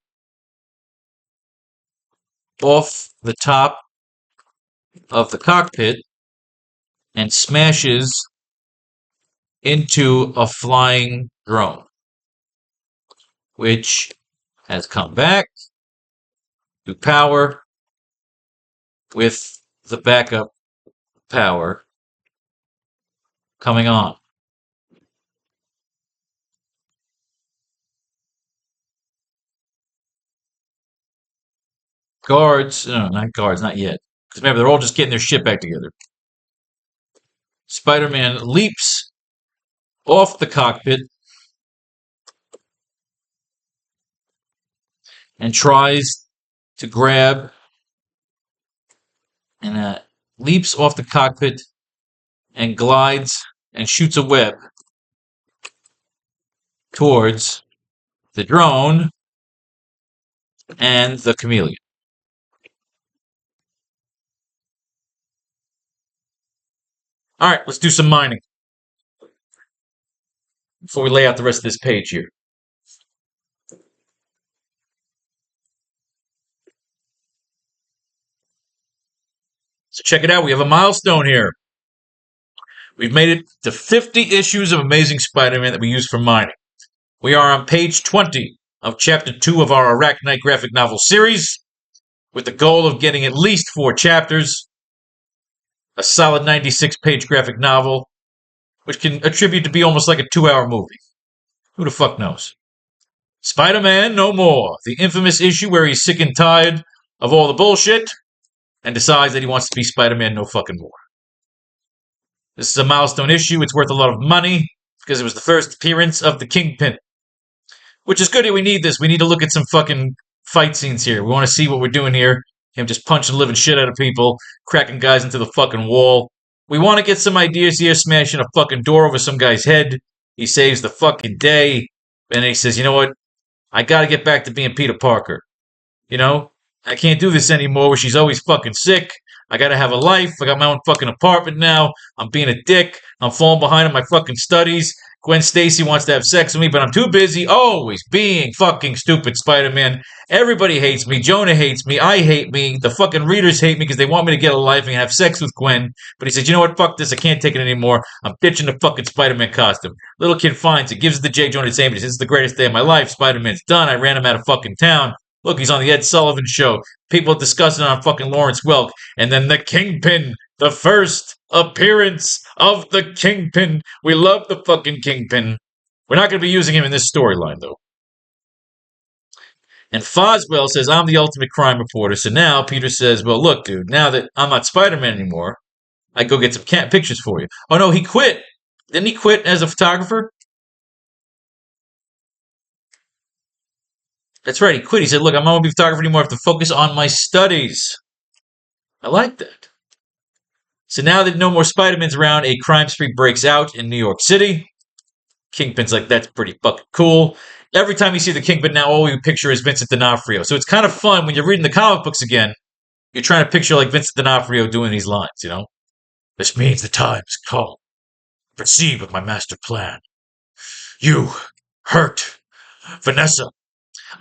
off the top of the cockpit and smashes into a flying drone, which has come back to power with the backup power coming on. Guards, no, not guards, not yet. Because remember, they're all just getting their shit back together. Spider-Man leaps off the cockpit and tries to grab and leaps off the cockpit and glides and shoots a web towards the drone and the chameleon. All right, let's do some mining before we lay out the rest of this page here. So check it out. We have a milestone here. We've made it to 50 issues of Amazing Spider-Man that we use for mining. We are on page 20 of Chapter 2 of our AracKnight graphic novel series, with the goal of getting at least 4 chapters, a solid 96-page graphic novel, which can attribute to be almost like a 2-hour movie. Who the fuck knows? Spider-Man No More, the infamous issue where he's sick and tired of all the bullshit and decides that he wants to be Spider-Man no fucking more. This is a milestone issue. It's worth a lot of money because it was the first appearance of the Kingpin, which is good. We need this. We need to look at some fucking fight scenes here. We want to see what we're doing here. Him just punching the living shit out of people, cracking guys into the fucking wall. We want to get some ideas here, smashing a fucking door over some guy's head. He saves the fucking day. And then he says, you know what? I gotta get back to being Peter Parker. You know? I can't do this anymore where she's always fucking sick. I gotta have a life. I got my own fucking apartment now. I'm being a dick. I'm falling behind in my fucking studies. Gwen Stacy wants to have sex with me, but I'm too busy always being fucking stupid Spider-Man. Everybody hates me. Jonah hates me. I hate me. The fucking readers hate me because they want me to get a life and have sex with Gwen. But he says, you know what? Fuck this. I can't take it anymore. I'm ditching the fucking Spider-Man costume. Little kid finds it, gives it to J. Jonah Jameson. This is the greatest day of my life. Spider-Man's done. I ran him out of fucking town. Look, he's on the Ed Sullivan Show. People discussing on fucking Lawrence Welk. And then the Kingpin. The first appearance of the Kingpin. We love the fucking Kingpin. We're not going to be using him in this storyline, though. And Foswell says, I'm the ultimate crime reporter. So now Peter says, well, look, dude, now that I'm not Spider-Man anymore, I go get some pictures for you. Oh, no, he quit. Didn't he quit as a photographer? That's right, he quit. He said, look, I'm not going to be a photographer anymore. I have to focus on my studies. I like that. So now that no more Spider-Man's around, a crime spree breaks out in New York City. Kingpin's like, that's pretty fucking cool. Every time you see the Kingpin now, all you picture is Vincent D'Onofrio. So it's kind of fun when you're reading the comic books again. You're trying to picture like Vincent D'Onofrio doing these lines, you know? This means the time has come. Proceed with my master plan. You hurt Vanessa.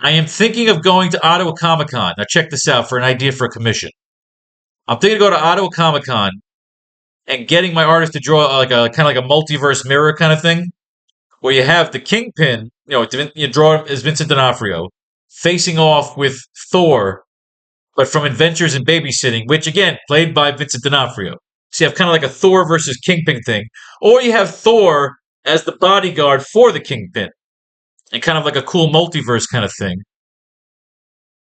I am thinking of going to Ottawa Comic-Con. Now check this out for an idea for a commission. I'm thinking to go to Ottawa Comic-Con and getting my artist to draw like a kind of like a multiverse mirror kind of thing, where you have the Kingpin, you draw as Vincent D'Onofrio, facing off with Thor, but from Adventures in Babysitting, which again played by Vincent D'Onofrio. So you have kind of like a Thor versus Kingpin thing, or you have Thor as the bodyguard for the Kingpin, and kind of like a cool multiverse kind of thing.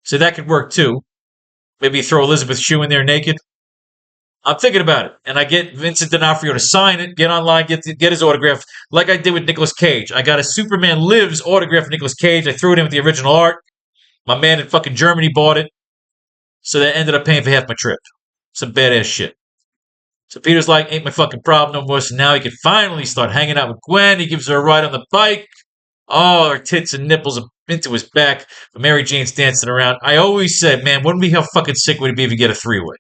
So that could work too. Maybe throw Elizabeth Shue in there naked. I'm thinking about it, and I get Vincent D'Onofrio to sign it, get online, get his autograph, like I did with Nicolas Cage. I got a Superman Lives autograph for Nicolas Cage. I threw it in with the original art. My man in fucking Germany bought it, so that ended up paying for half my trip. Some badass shit. So Peter's like, ain't my fucking problem no more, so now he can finally start hanging out with Gwen. He gives her a ride on the bike. Oh, her tits and nipples are into his back. But Mary Jane's dancing around. I always said, man, wouldn't we how fucking sick would it be if you get a 3-way?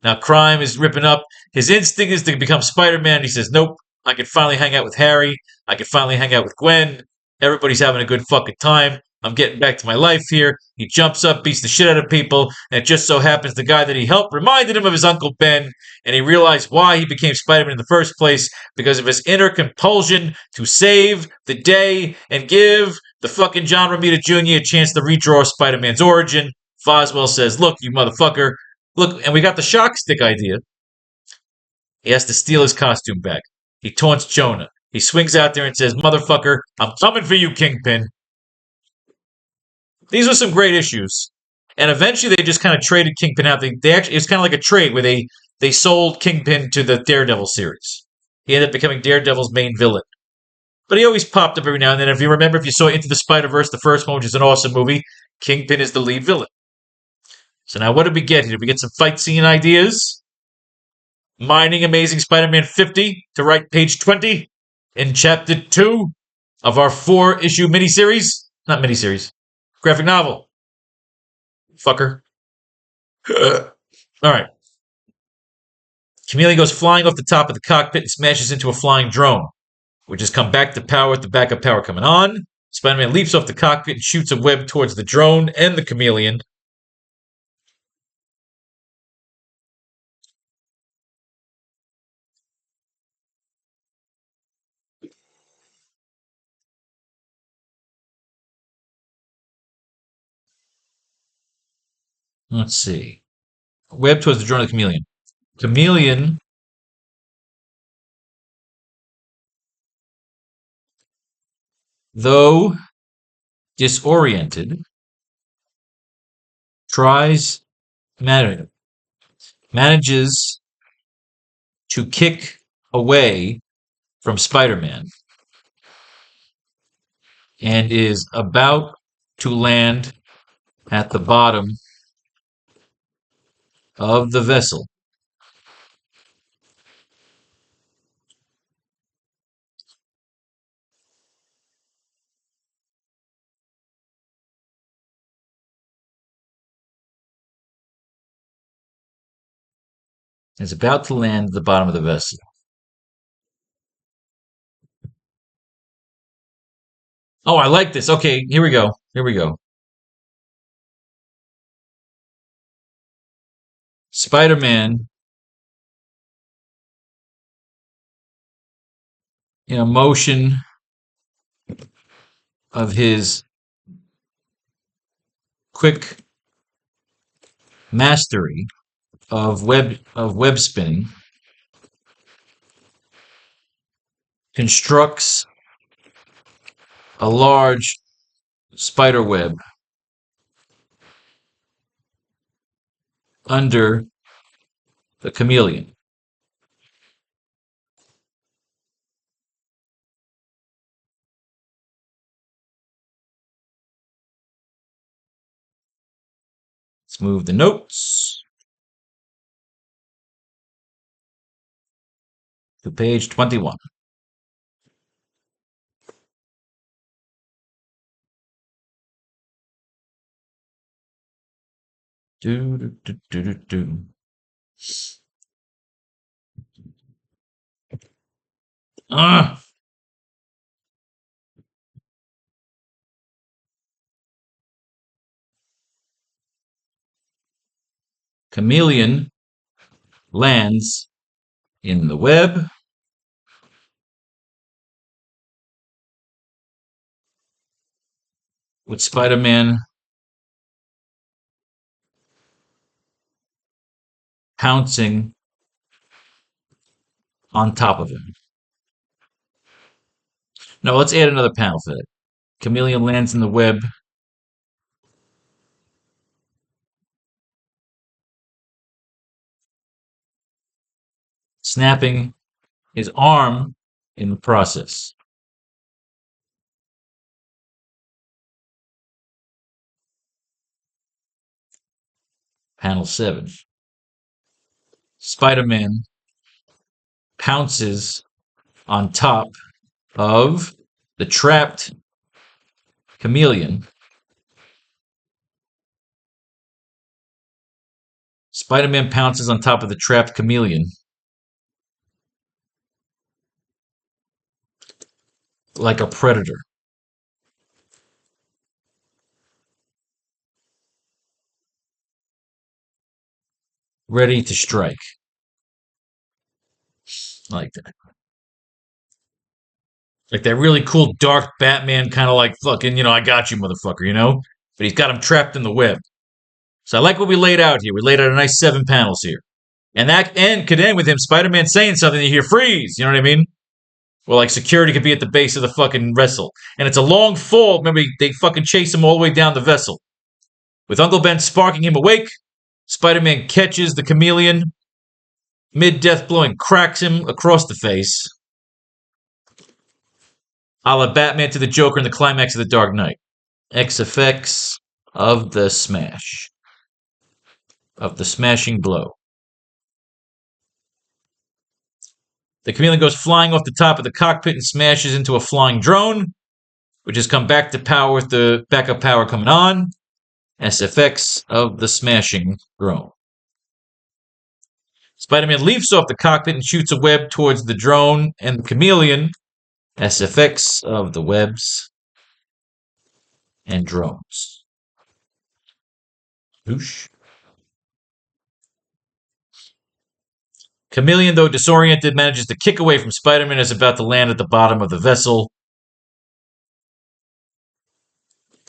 Now, crime is ripping up. His instinct is to become Spider-Man. He says, nope, I can finally hang out with Harry. I can finally hang out with Gwen. Everybody's having a good fucking time. I'm getting back to my life here. He jumps up, beats the shit out of people, and it just so happens the guy that he helped reminded him of his Uncle Ben, and he realized why he became Spider-Man in the first place, because of his inner compulsion to save the day and give the fucking John Romita Jr. a chance to redraw Spider-Man's origin. Foswell says, look, you motherfucker. Look, and we got the shock stick idea. He has to steal his costume back. He taunts Jonah. He swings out there and says, motherfucker, I'm coming for you, Kingpin. These were some great issues. And eventually they just kind of traded Kingpin out. They actually, it was kind of like a trade where they sold Kingpin to the Daredevil series. He ended up becoming Daredevil's main villain. But he always popped up every now and then. If you remember, if you saw Into the Spider-Verse, the first one, which is an awesome movie, Kingpin is the lead villain. So now what did we get here? Did we get some fight scene ideas? Mining Amazing Spider-Man 50 to write page 20 in chapter 2 of our 4-issue miniseries. Not miniseries. Graphic novel. Fucker. All right. Chameleon goes flying off the top of the cockpit and smashes into a flying drone, which has come back to power with the backup power coming on. Spider-Man leaps off the cockpit and shoots a web towards the drone and the chameleon. Let's see. Web towards the drone of the chameleon. Chameleon, though disoriented, tries, manages to kick away from Spider-Man and is about to land at the bottom of the vessel. Is about to land at the bottom of the vessel. Oh, I like this. Okay, here we go. Here we go. Spider-Man, in a motion of his quick mastery of web spinning, constructs a large spider web under the chameleon. Let's move the notes to page 21. Do, do, do, do, do, do. Ah! Chameleon lands in the web. With Spider-Man pouncing on top of him. Now let's add another panel for that. Chameleon lands in the web. Snapping his arm in the process. Panel 7. Spider-Man pounces on top of the trapped chameleon. Spider-Man pounces on top of the trapped chameleon. Like a predator. ready to strike. I like that. Like that really cool dark Batman kind of like fucking, I got you, motherfucker, But he's got him trapped in the web. So I like what we laid out here. We laid out a nice 7 panels here. And that end could end with him, Spider-Man, saying something, you hear freeze, you know what I mean? Well, like security could be at the base of the fucking vessel. And it's a long fall. Remember, they fucking chase him all the way down the vessel. With Uncle Ben sparking him awake, Spider-Man catches the chameleon, mid-death blow, and cracks him across the face, a la Batman to the Joker in the climax of The Dark Knight. X effects of the smash. Of the smashing blow. The chameleon goes flying off the top of the cockpit and smashes into a flying drone, which has come back to power with the backup power coming on. SFX of the smashing drone. Spider-Man leaps off the cockpit and shoots a web towards the drone and the chameleon. SFX of the webs and drones. Whoosh. Chameleon, though disoriented, manages to kick away from Spider-Man as about to land at the bottom of the vessel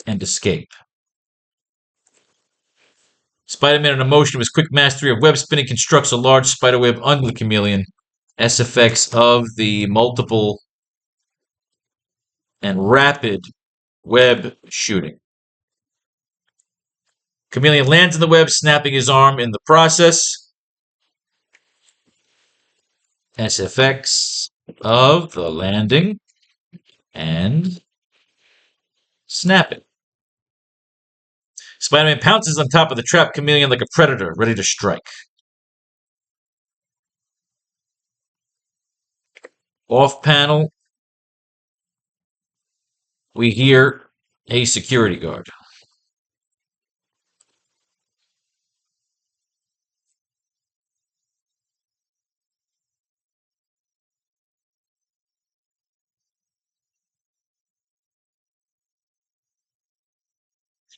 and escape. Spider-Man, in a motion of his quick mastery of web spinning, constructs a large spiderweb under the chameleon. SFX of the multiple and rapid web shooting. Chameleon lands in the web, snapping his arm in the process. SFX of the landing and snapping. Spider-Man pounces on top of the trapped chameleon like a predator, ready to strike. Off panel, we hear a security guard.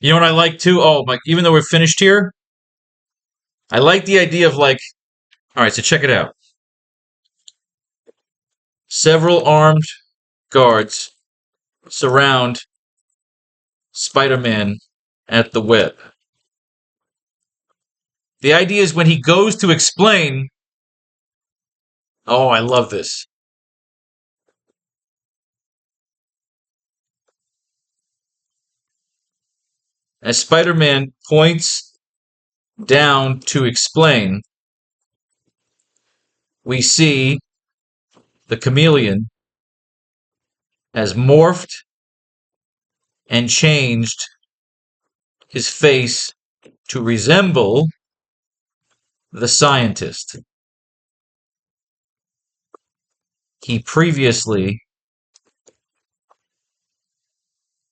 You know what I like too? Oh, like even though we're finished here, I like the idea of like, all right, so check it out. Several armed guards surround Spider-Man at the web. The idea is when he goes to explain, oh, I love this. As Spider-Man points down to explain, we see the chameleon has morphed and changed his face to resemble the scientist he previously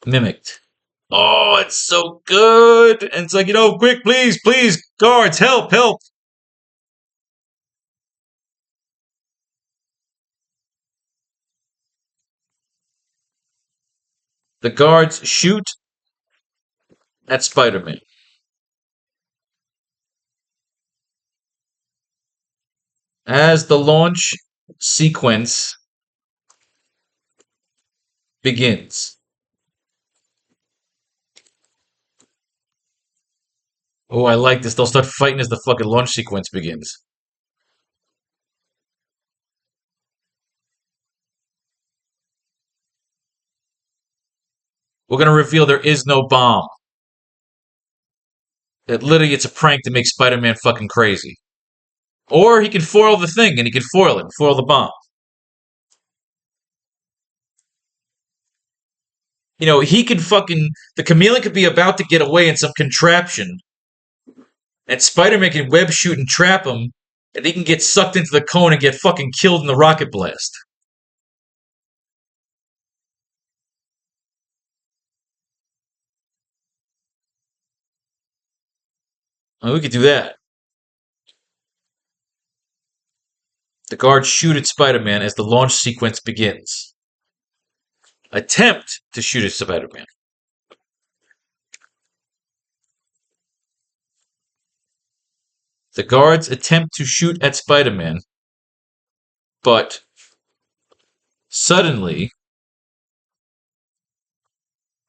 mimicked. Oh, it's so good! And it's like, quick, please, please, guards, help, help! The guards shoot at Spider-Man. As the launch sequence begins. Oh, I like this. They'll start fighting as the fucking launch sequence begins. We're going to reveal there is no bomb. That literally it's a prank to make Spider-Man fucking crazy. Or he can foil the thing and he can foil it, foil the bomb. He could fucking. The chameleon could be about to get away in some contraption. And Spider-Man can web shoot and trap him. And he can get sucked into the cone and get fucking killed in the rocket blast. We could do that. The guards shoot at Spider-Man as the launch sequence begins. Attempt to shoot at Spider-Man. The guards attempt to shoot at Spider-Man, but suddenly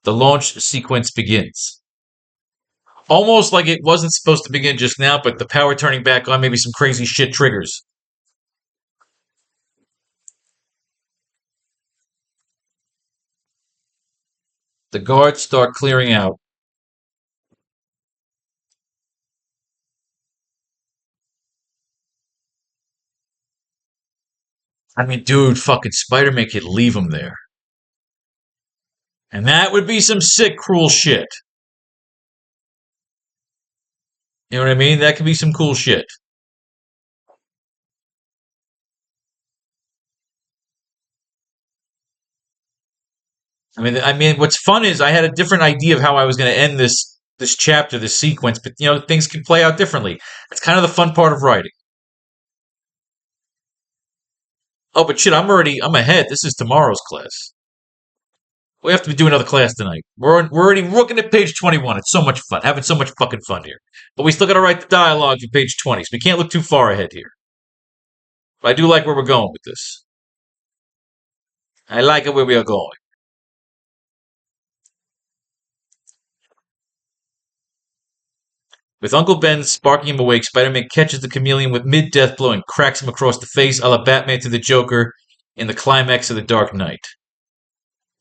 the launch sequence begins. Almost like it wasn't supposed to begin just now, but the power turning back on, maybe some crazy shit triggers. The guards start clearing out. I mean, dude, fucking Spider-Man could leave him there. And that would be some sick, cruel shit. You know what I mean? That could be some cool shit. I mean, what's fun is I had a different idea of how I was going to end this chapter, this sequence, but things can play out differently. It's kind of the fun part of writing. Oh, but shit, I'm ahead. This is tomorrow's class. We have to do another class tonight. We're already looking at page 21. It's so much fun, having so much fucking fun here. But we still got to write the dialogue for page 20, so we can't look too far ahead here. But I do like where we're going with this. I like it where we are going. With Uncle Ben sparking him awake, Spider-Man catches the chameleon with mid-death blow and cracks him across the face, a la Batman to the Joker in the climax of The Dark Knight.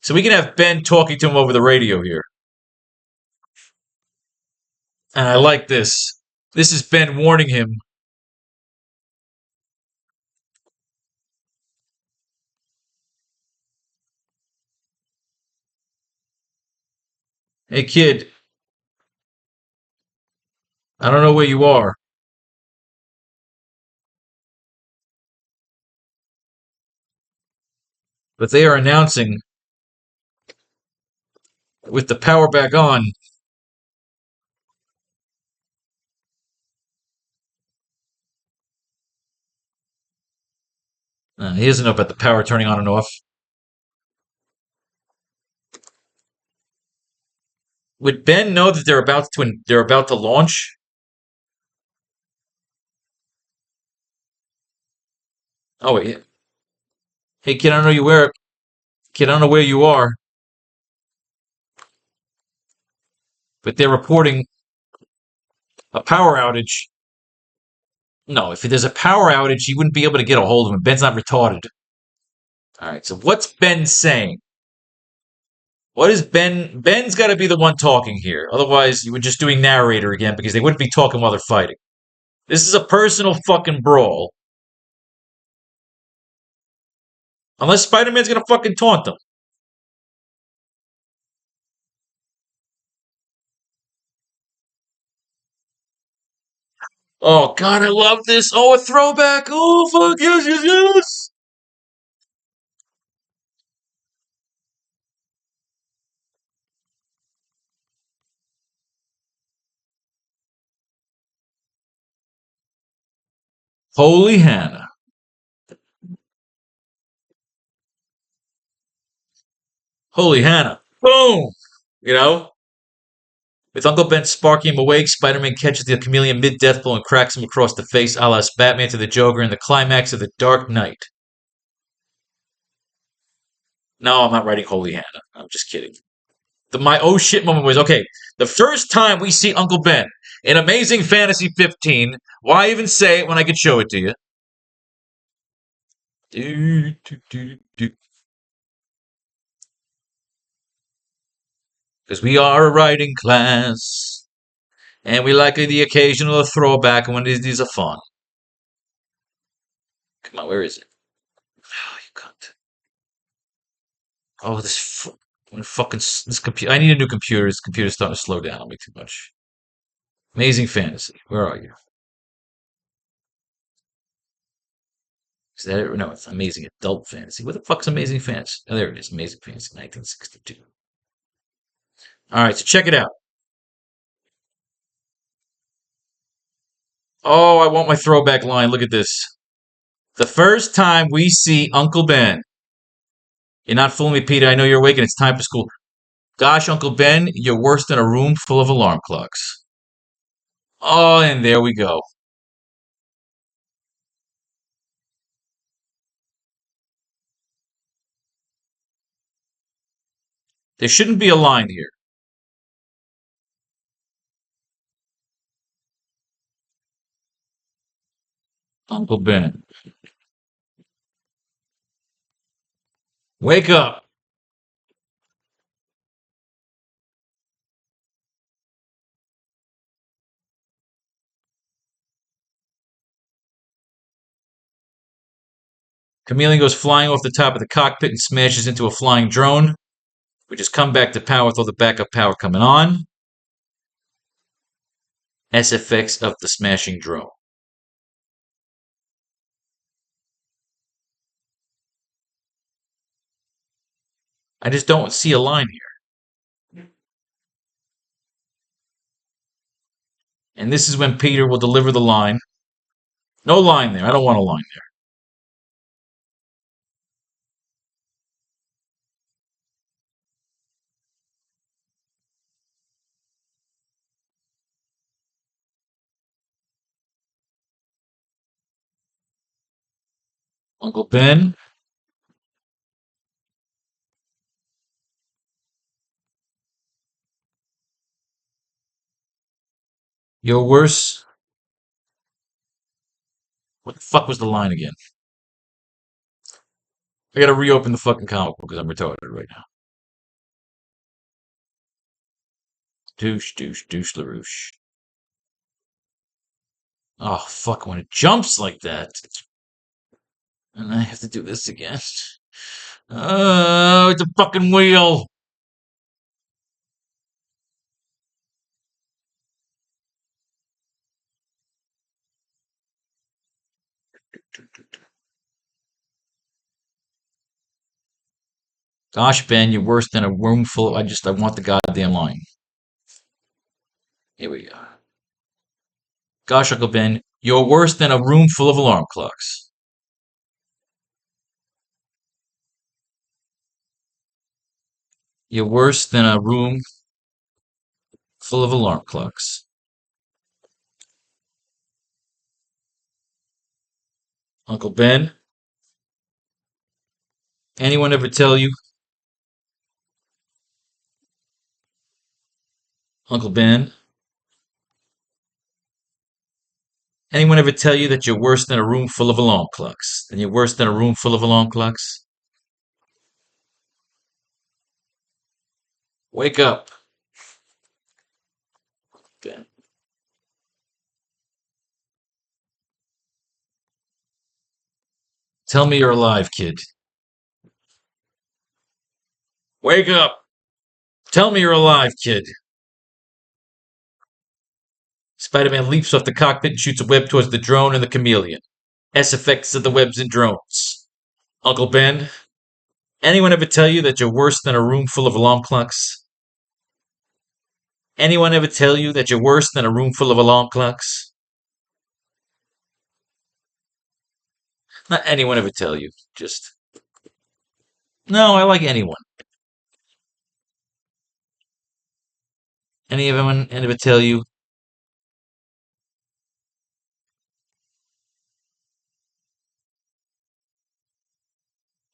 So we can have Ben talking to him over the radio here. And I like this. This is Ben warning him. Hey kid, I don't know where you are, but they are announcing with the power back on. He doesn't know about the power turning on and off. Would Ben know that they're about to launch? Oh wait, hey kid, I don't know you where. Kid, I don't know where you are, but they're reporting a power outage. No, if there's a power outage, you wouldn't be able to get a hold of him. Ben's not retarded. All right, so what's Ben saying? What is Ben? Ben's got to be the one talking here. Otherwise, you were just doing narrator again because they wouldn't be talking while they're fighting. This is a personal fucking brawl. Unless Spider-Man's gonna fucking taunt them. Oh god, I love this. Oh, a throwback. Oh fuck yes, yes, yes. Holy Hannah. Holy Hannah. Boom. You know? With Uncle Ben sparking him awake, Spider-Man catches the chameleon mid-death blow and cracks him across the face, a la Batman to the Joker in the climax of The Dark Knight. No, I'm not writing Holy Hannah. I'm just kidding. My oh shit moment was okay. The first time we see Uncle Ben in Amazing Fantasy 15, why even say it when I could show it to you? Because we are a writing class, and we like the occasional throwback when these are fun. Come on, where is it? Oh, you cunt. Oh, this computer. I need a new computer. This computer's starting to slow down on me too much. Amazing Fantasy. Where are you? Is that it? No, it's Amazing Adult Fantasy. What the fuck's Amazing Fantasy? Oh, there it is. Amazing Fantasy 1962. All right, so check it out. Oh, I want my throwback line. Look at this. The first time we see Uncle Ben. You're not fooling me, Peter. I know you're awake and it's time for school. Gosh, Uncle Ben, you're worse than a room full of alarm clocks. Oh, and there we go. There shouldn't be a line here. Uncle Ben. Wake up! Chameleon goes flying off the top of the cockpit and smashes into a flying drone. We just come back to power with all the backup power coming on. SFX of the smashing drone. I just don't see a line here. And this is when Peter will deliver the line. No line there. I don't want a line there. Uncle Ben. You're worse. What the fuck was the line again? I gotta reopen the fucking comic book because I'm retarded right now. Douche, douche, douche, LaRouche. Oh, fuck, when it jumps like that. And I have to do this again. Oh, it's a fucking wheel. Gosh, Ben, you're worse than a room full. I want the goddamn line. Here we go. Gosh, Uncle Ben, you're worse than a room full of alarm clocks. You're worse than a room full of alarm clocks. Uncle Ben, anyone ever tell you? Uncle Ben, anyone ever tell you that you're worse than a room full of alarm clocks? Then you're worse than a room full of alarm clocks? Wake up, Ben. Tell me you're alive, kid. Wake up. Tell me you're alive, kid. Spider-Man leaps off the cockpit and shoots a web towards the drone and the chameleon. S effects of the webs and drones. Uncle Ben, anyone ever tell you that you're worse than a room full of alarm clocks? Anyone ever tell you that you're worse than a room full of alarm clocks? Not anyone ever tell you. Just. No, I like anyone. Anyone ever tell you?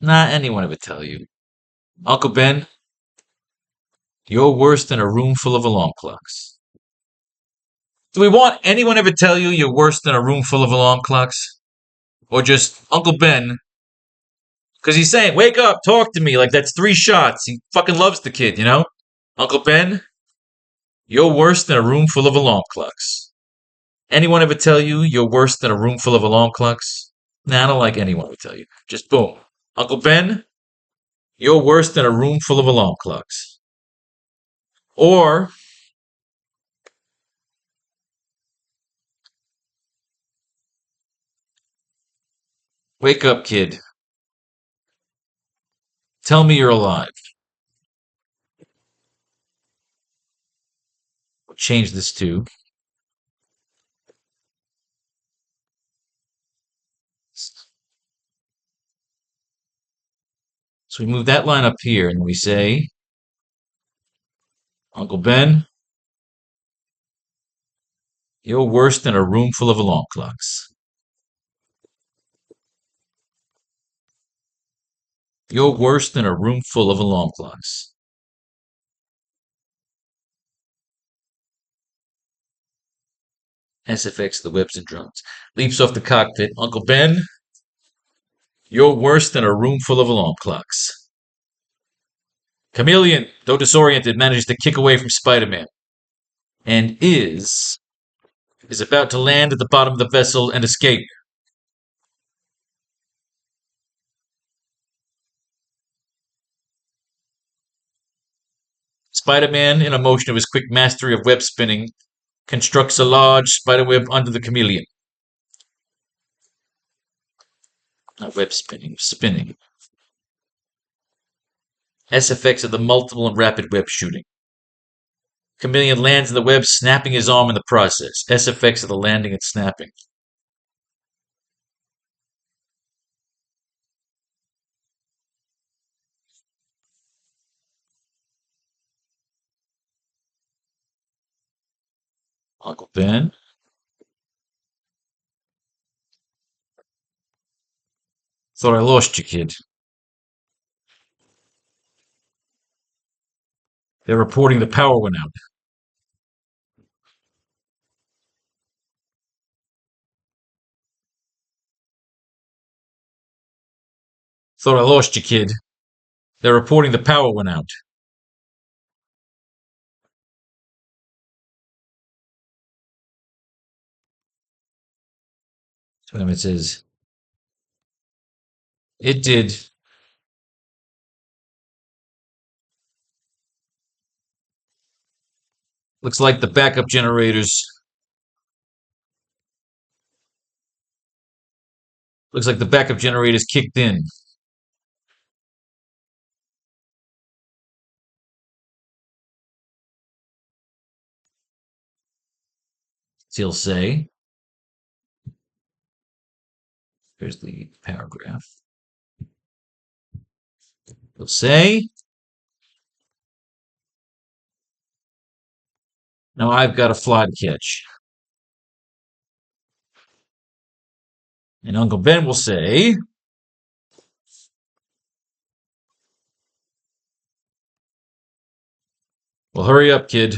Not anyone ever tell you. Uncle Ben, you're worse than a room full of alarm clocks. Do we want anyone ever tell you you're worse than a room full of alarm clocks? Or just Uncle Ben? Because he's saying, wake up, talk to me. Like, that's 3 shots. He fucking loves the kid, you know? Uncle Ben, you're worse than a room full of alarm clocks. Anyone ever tell you you're worse than a room full of alarm clocks? Nah, I don't like anyone would tell you. Just boom. Uncle Ben, you're worse than a room full of alarm clocks. Or, wake up, kid. Tell me you're alive. We'll change this to. So we move that line up here and we say, Uncle Ben, you're worse than a room full of alarm clocks. You're worse than a room full of alarm clocks. SFX, the webs and drums. Leaps off the cockpit. Uncle Ben, you're worse than a room full of alarm clocks. Chameleon, though disoriented, manages to kick away from Spider-Man and is about to land at the bottom of the vessel and escape. Spider-Man, in a motion of his quick mastery of web spinning, constructs a large spiderweb under the chameleon. Not web spinning, spinning. S effects of the multiple and rapid web shooting. Chameleon lands in the web, snapping his arm in the process. S effects of the landing and snapping. Uncle Ben. Thought I lost you, kid. They're reporting the power went out. Thought I lost you, kid. They're reporting the power went out. So it says, it did. Looks like the backup generators. Looks like the backup generators kicked in. So he'll say, here's the paragraph. He'll say, now I've got a fly to catch. And Uncle Ben will say, well, hurry up, kid.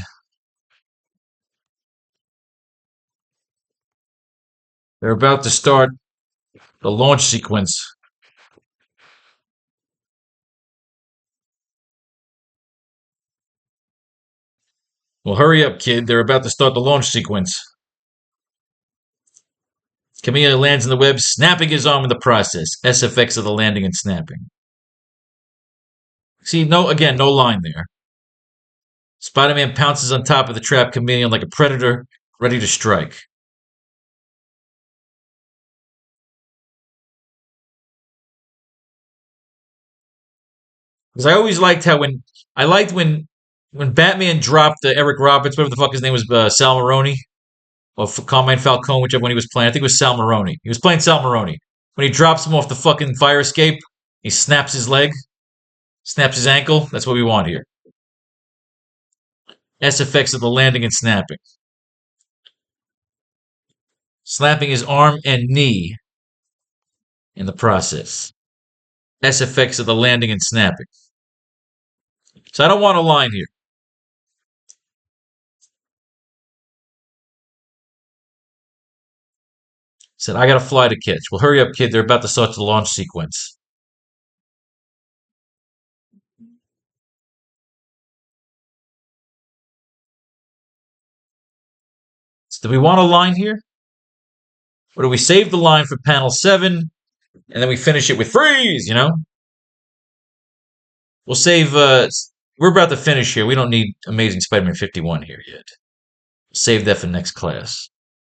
They're about to start the launch sequence. Well, hurry up, kid. They're about to start the launch sequence. Chameleon lands in the web, snapping his arm in the process. SFX of the landing and snapping. See, no line there. Spider-Man pounces on top of the trapped chameleon like a predator, ready to strike. Because I always liked how when Batman dropped Eric Roberts, whatever the fuck his name was, Sal Maroni, or Carmine Falcone, whichever one he was playing. I think it was Sal Maroni. He was playing Sal Maroni. When he drops him off the fucking fire escape, he snaps his leg, snaps his ankle. That's what we want here. S effects of the landing and snapping. Slapping his arm and knee in the process. S effects of the landing and snapping. So I don't want a line here. Said, I got a fly to catch. Well, hurry up, kid. They're about to start the launch sequence. So do we want a line here? Or do we save the line for panel 7 and then we finish it with freeze, We'll save, we're about to finish here. We don't need Amazing Spider-Man 51 here yet. Save that for next class.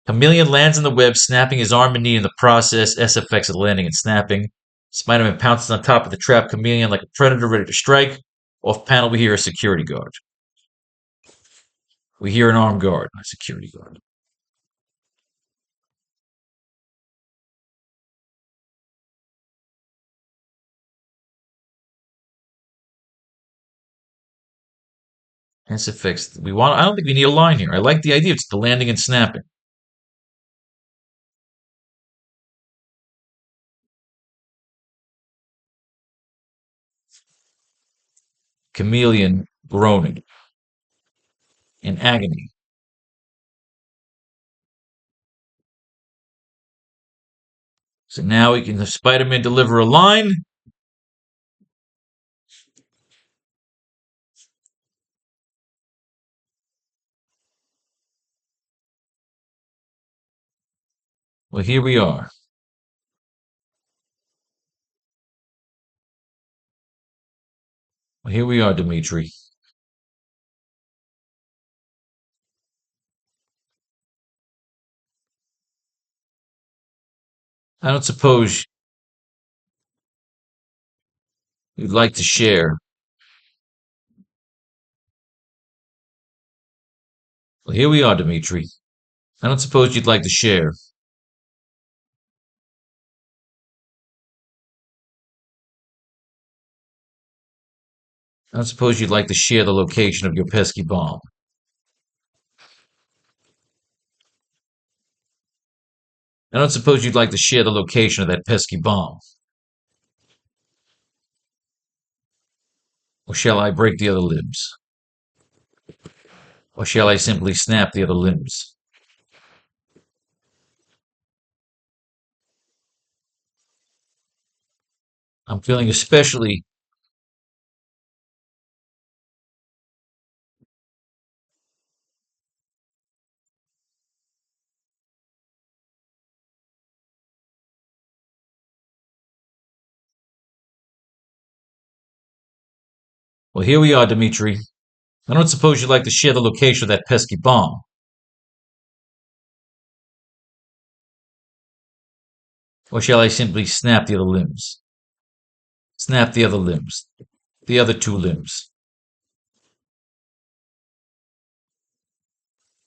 Chameleon lands in the web, snapping his arm and knee in the process. SFX of landing and snapping. Spider-Man pounces on top of the trapped chameleon like a predator ready to strike. Off panel, we hear a security guard. We hear an armed guard, a security guard. SFX. I don't think we need a line here. I like the idea. It's the landing and snapping. Chameleon groaning in agony. So now we can have Spider-Man deliver a line. Well, here we are. Well, here we are, Dimitri. I don't suppose you'd like to share. Well, here we are, Dimitri. I don't suppose you'd like to share. I don't suppose you'd like to share the location of your pesky bomb. I don't suppose you'd like to share the location of that pesky bomb. Or shall I break the other limbs? Or shall I simply snap the other limbs? I'm feeling especially. Well, here we are, Dimitri. I don't suppose you'd like to share the location of that pesky bomb. Or shall I simply snap the other limbs? Snap the other limbs. The other two limbs.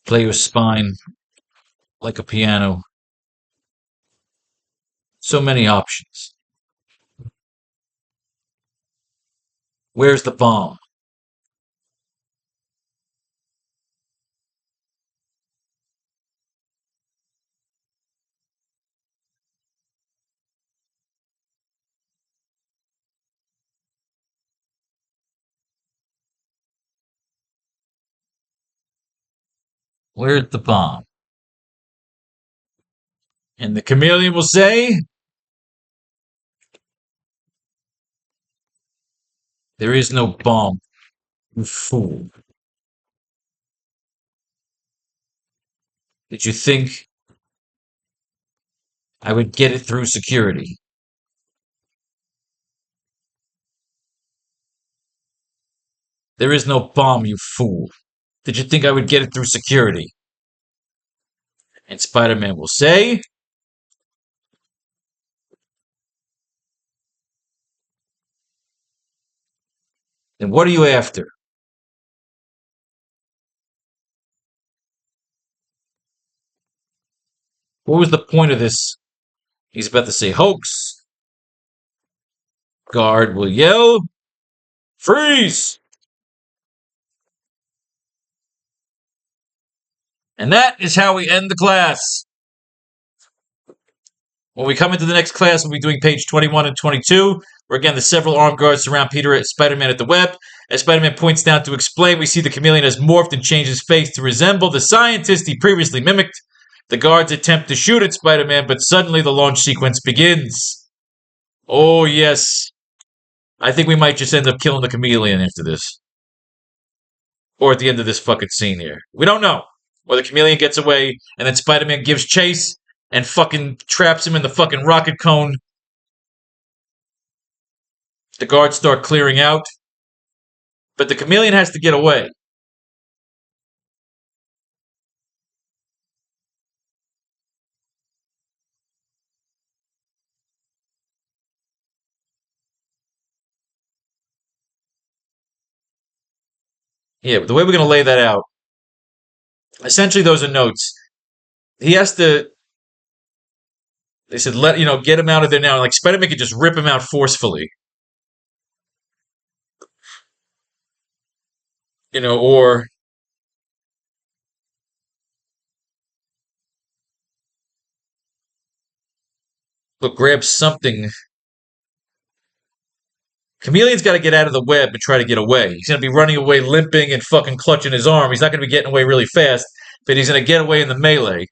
Play your spine like a piano. So many options. Where's the bomb? Where's the bomb? And the chameleon will say, there is no bomb, you fool. Did you think I would get it through security? There is no bomb, you fool. Did you think I would get it through security? And Spider-Man will say, then what are you after? What was the point of this? He's about to say hoax. Guard will yell, freeze! And that is how we end the class. When we come into the next class, we'll be doing page 21 and 22, where again the several armed guards surround Spider-Man at the web. As Spider-Man points down to explain, we see the chameleon has morphed and changed his face to resemble the scientist he previously mimicked. The guards attempt to shoot at Spider-Man, but suddenly the launch sequence begins. Oh, yes. I think we might just end up killing the chameleon after this. Or at the end of this fucking scene here. We don't know. Or the chameleon gets away, and then Spider-Man gives chase and fucking traps him in the fucking rocket cone. The guards start clearing out. But the chameleon has to get away. Yeah, but the way we're going to lay that out, essentially those are notes. He has to, they said, get him out of there now. Like, Spider-Man could just rip him out forcefully. Or look, grab something. Chameleon's got to get out of the web and try to get away. He's going to be running away limping and fucking clutching his arm. He's not going to be getting away really fast, but he's going to get away in the melee.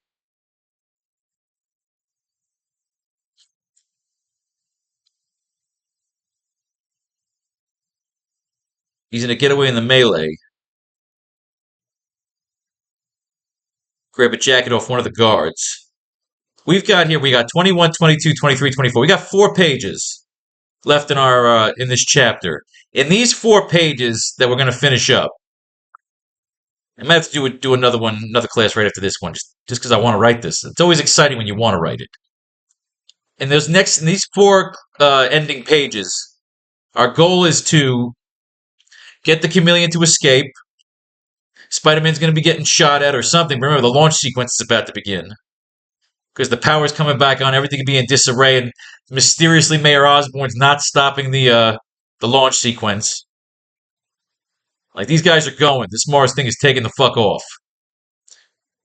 He's going to get away in the melee. Grab a jacket off one of the guards. We got 21, 22, 23, 24. We got 4 pages left in our in this chapter. In these 4 pages that we're going to finish up, I might have to do another class right after this one, just because I want to write this. It's always exciting when you want to write it. And in these 4 ending pages, our goal is to get the chameleon to escape. Spider-Man's going to be getting shot at or something. Remember, the launch sequence is about to begin. Because the power's coming back on, everything can be in disarray, and mysteriously Mayor Osborn's not stopping the launch sequence. Like, these guys are going. This Mars thing is taking the fuck off.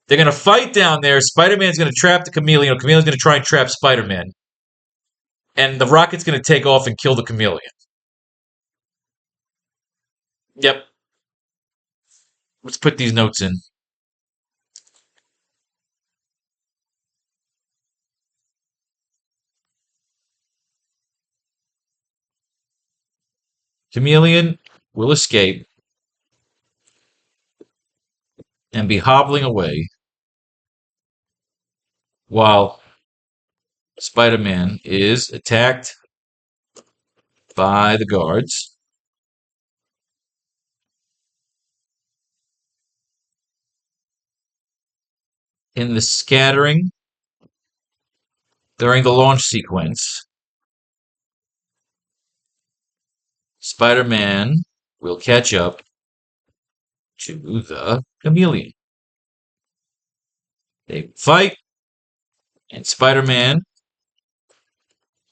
They're going to fight down there. Spider-Man's going to trap the chameleon. Chameleon's going to try and trap Spider-Man. And the rocket's going to take off and kill the chameleon. Yep. Let's put these notes in. Chameleon will escape and be hobbling away while Spider-Man is attacked by the guards. In the scattering during the launch sequence, Spider-Man will catch up to the chameleon. They fight, and Spider-Man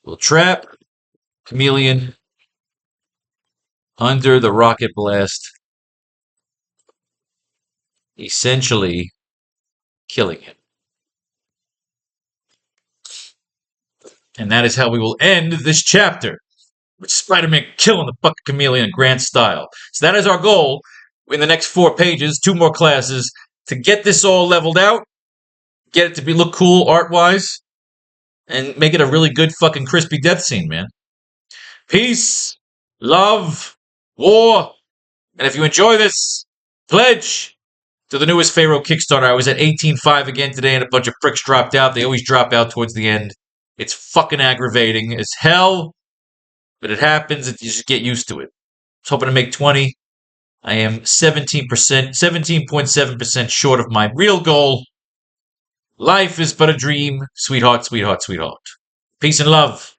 will trap chameleon under the rocket blast, essentially killing him. And that is how we will end this chapter, with Spider-Man killing the fucking chameleon in grand style. So that is our goal in the next 4 pages, 2 more classes, to get this all leveled out, get it to look cool art-wise, and make it a really good fucking crispy death scene, man. Peace, love, war, and if you enjoy this, pledge to the newest Faro Kickstarter. I was at 18.5 again today, and a bunch of pricks dropped out. They always drop out towards the end. It's fucking aggravating as hell, but it happens, and you just get used to it. I was hoping to make 20. I am 17.7% short of my real goal. Life is but a dream, sweetheart, sweetheart, sweetheart. Peace and love.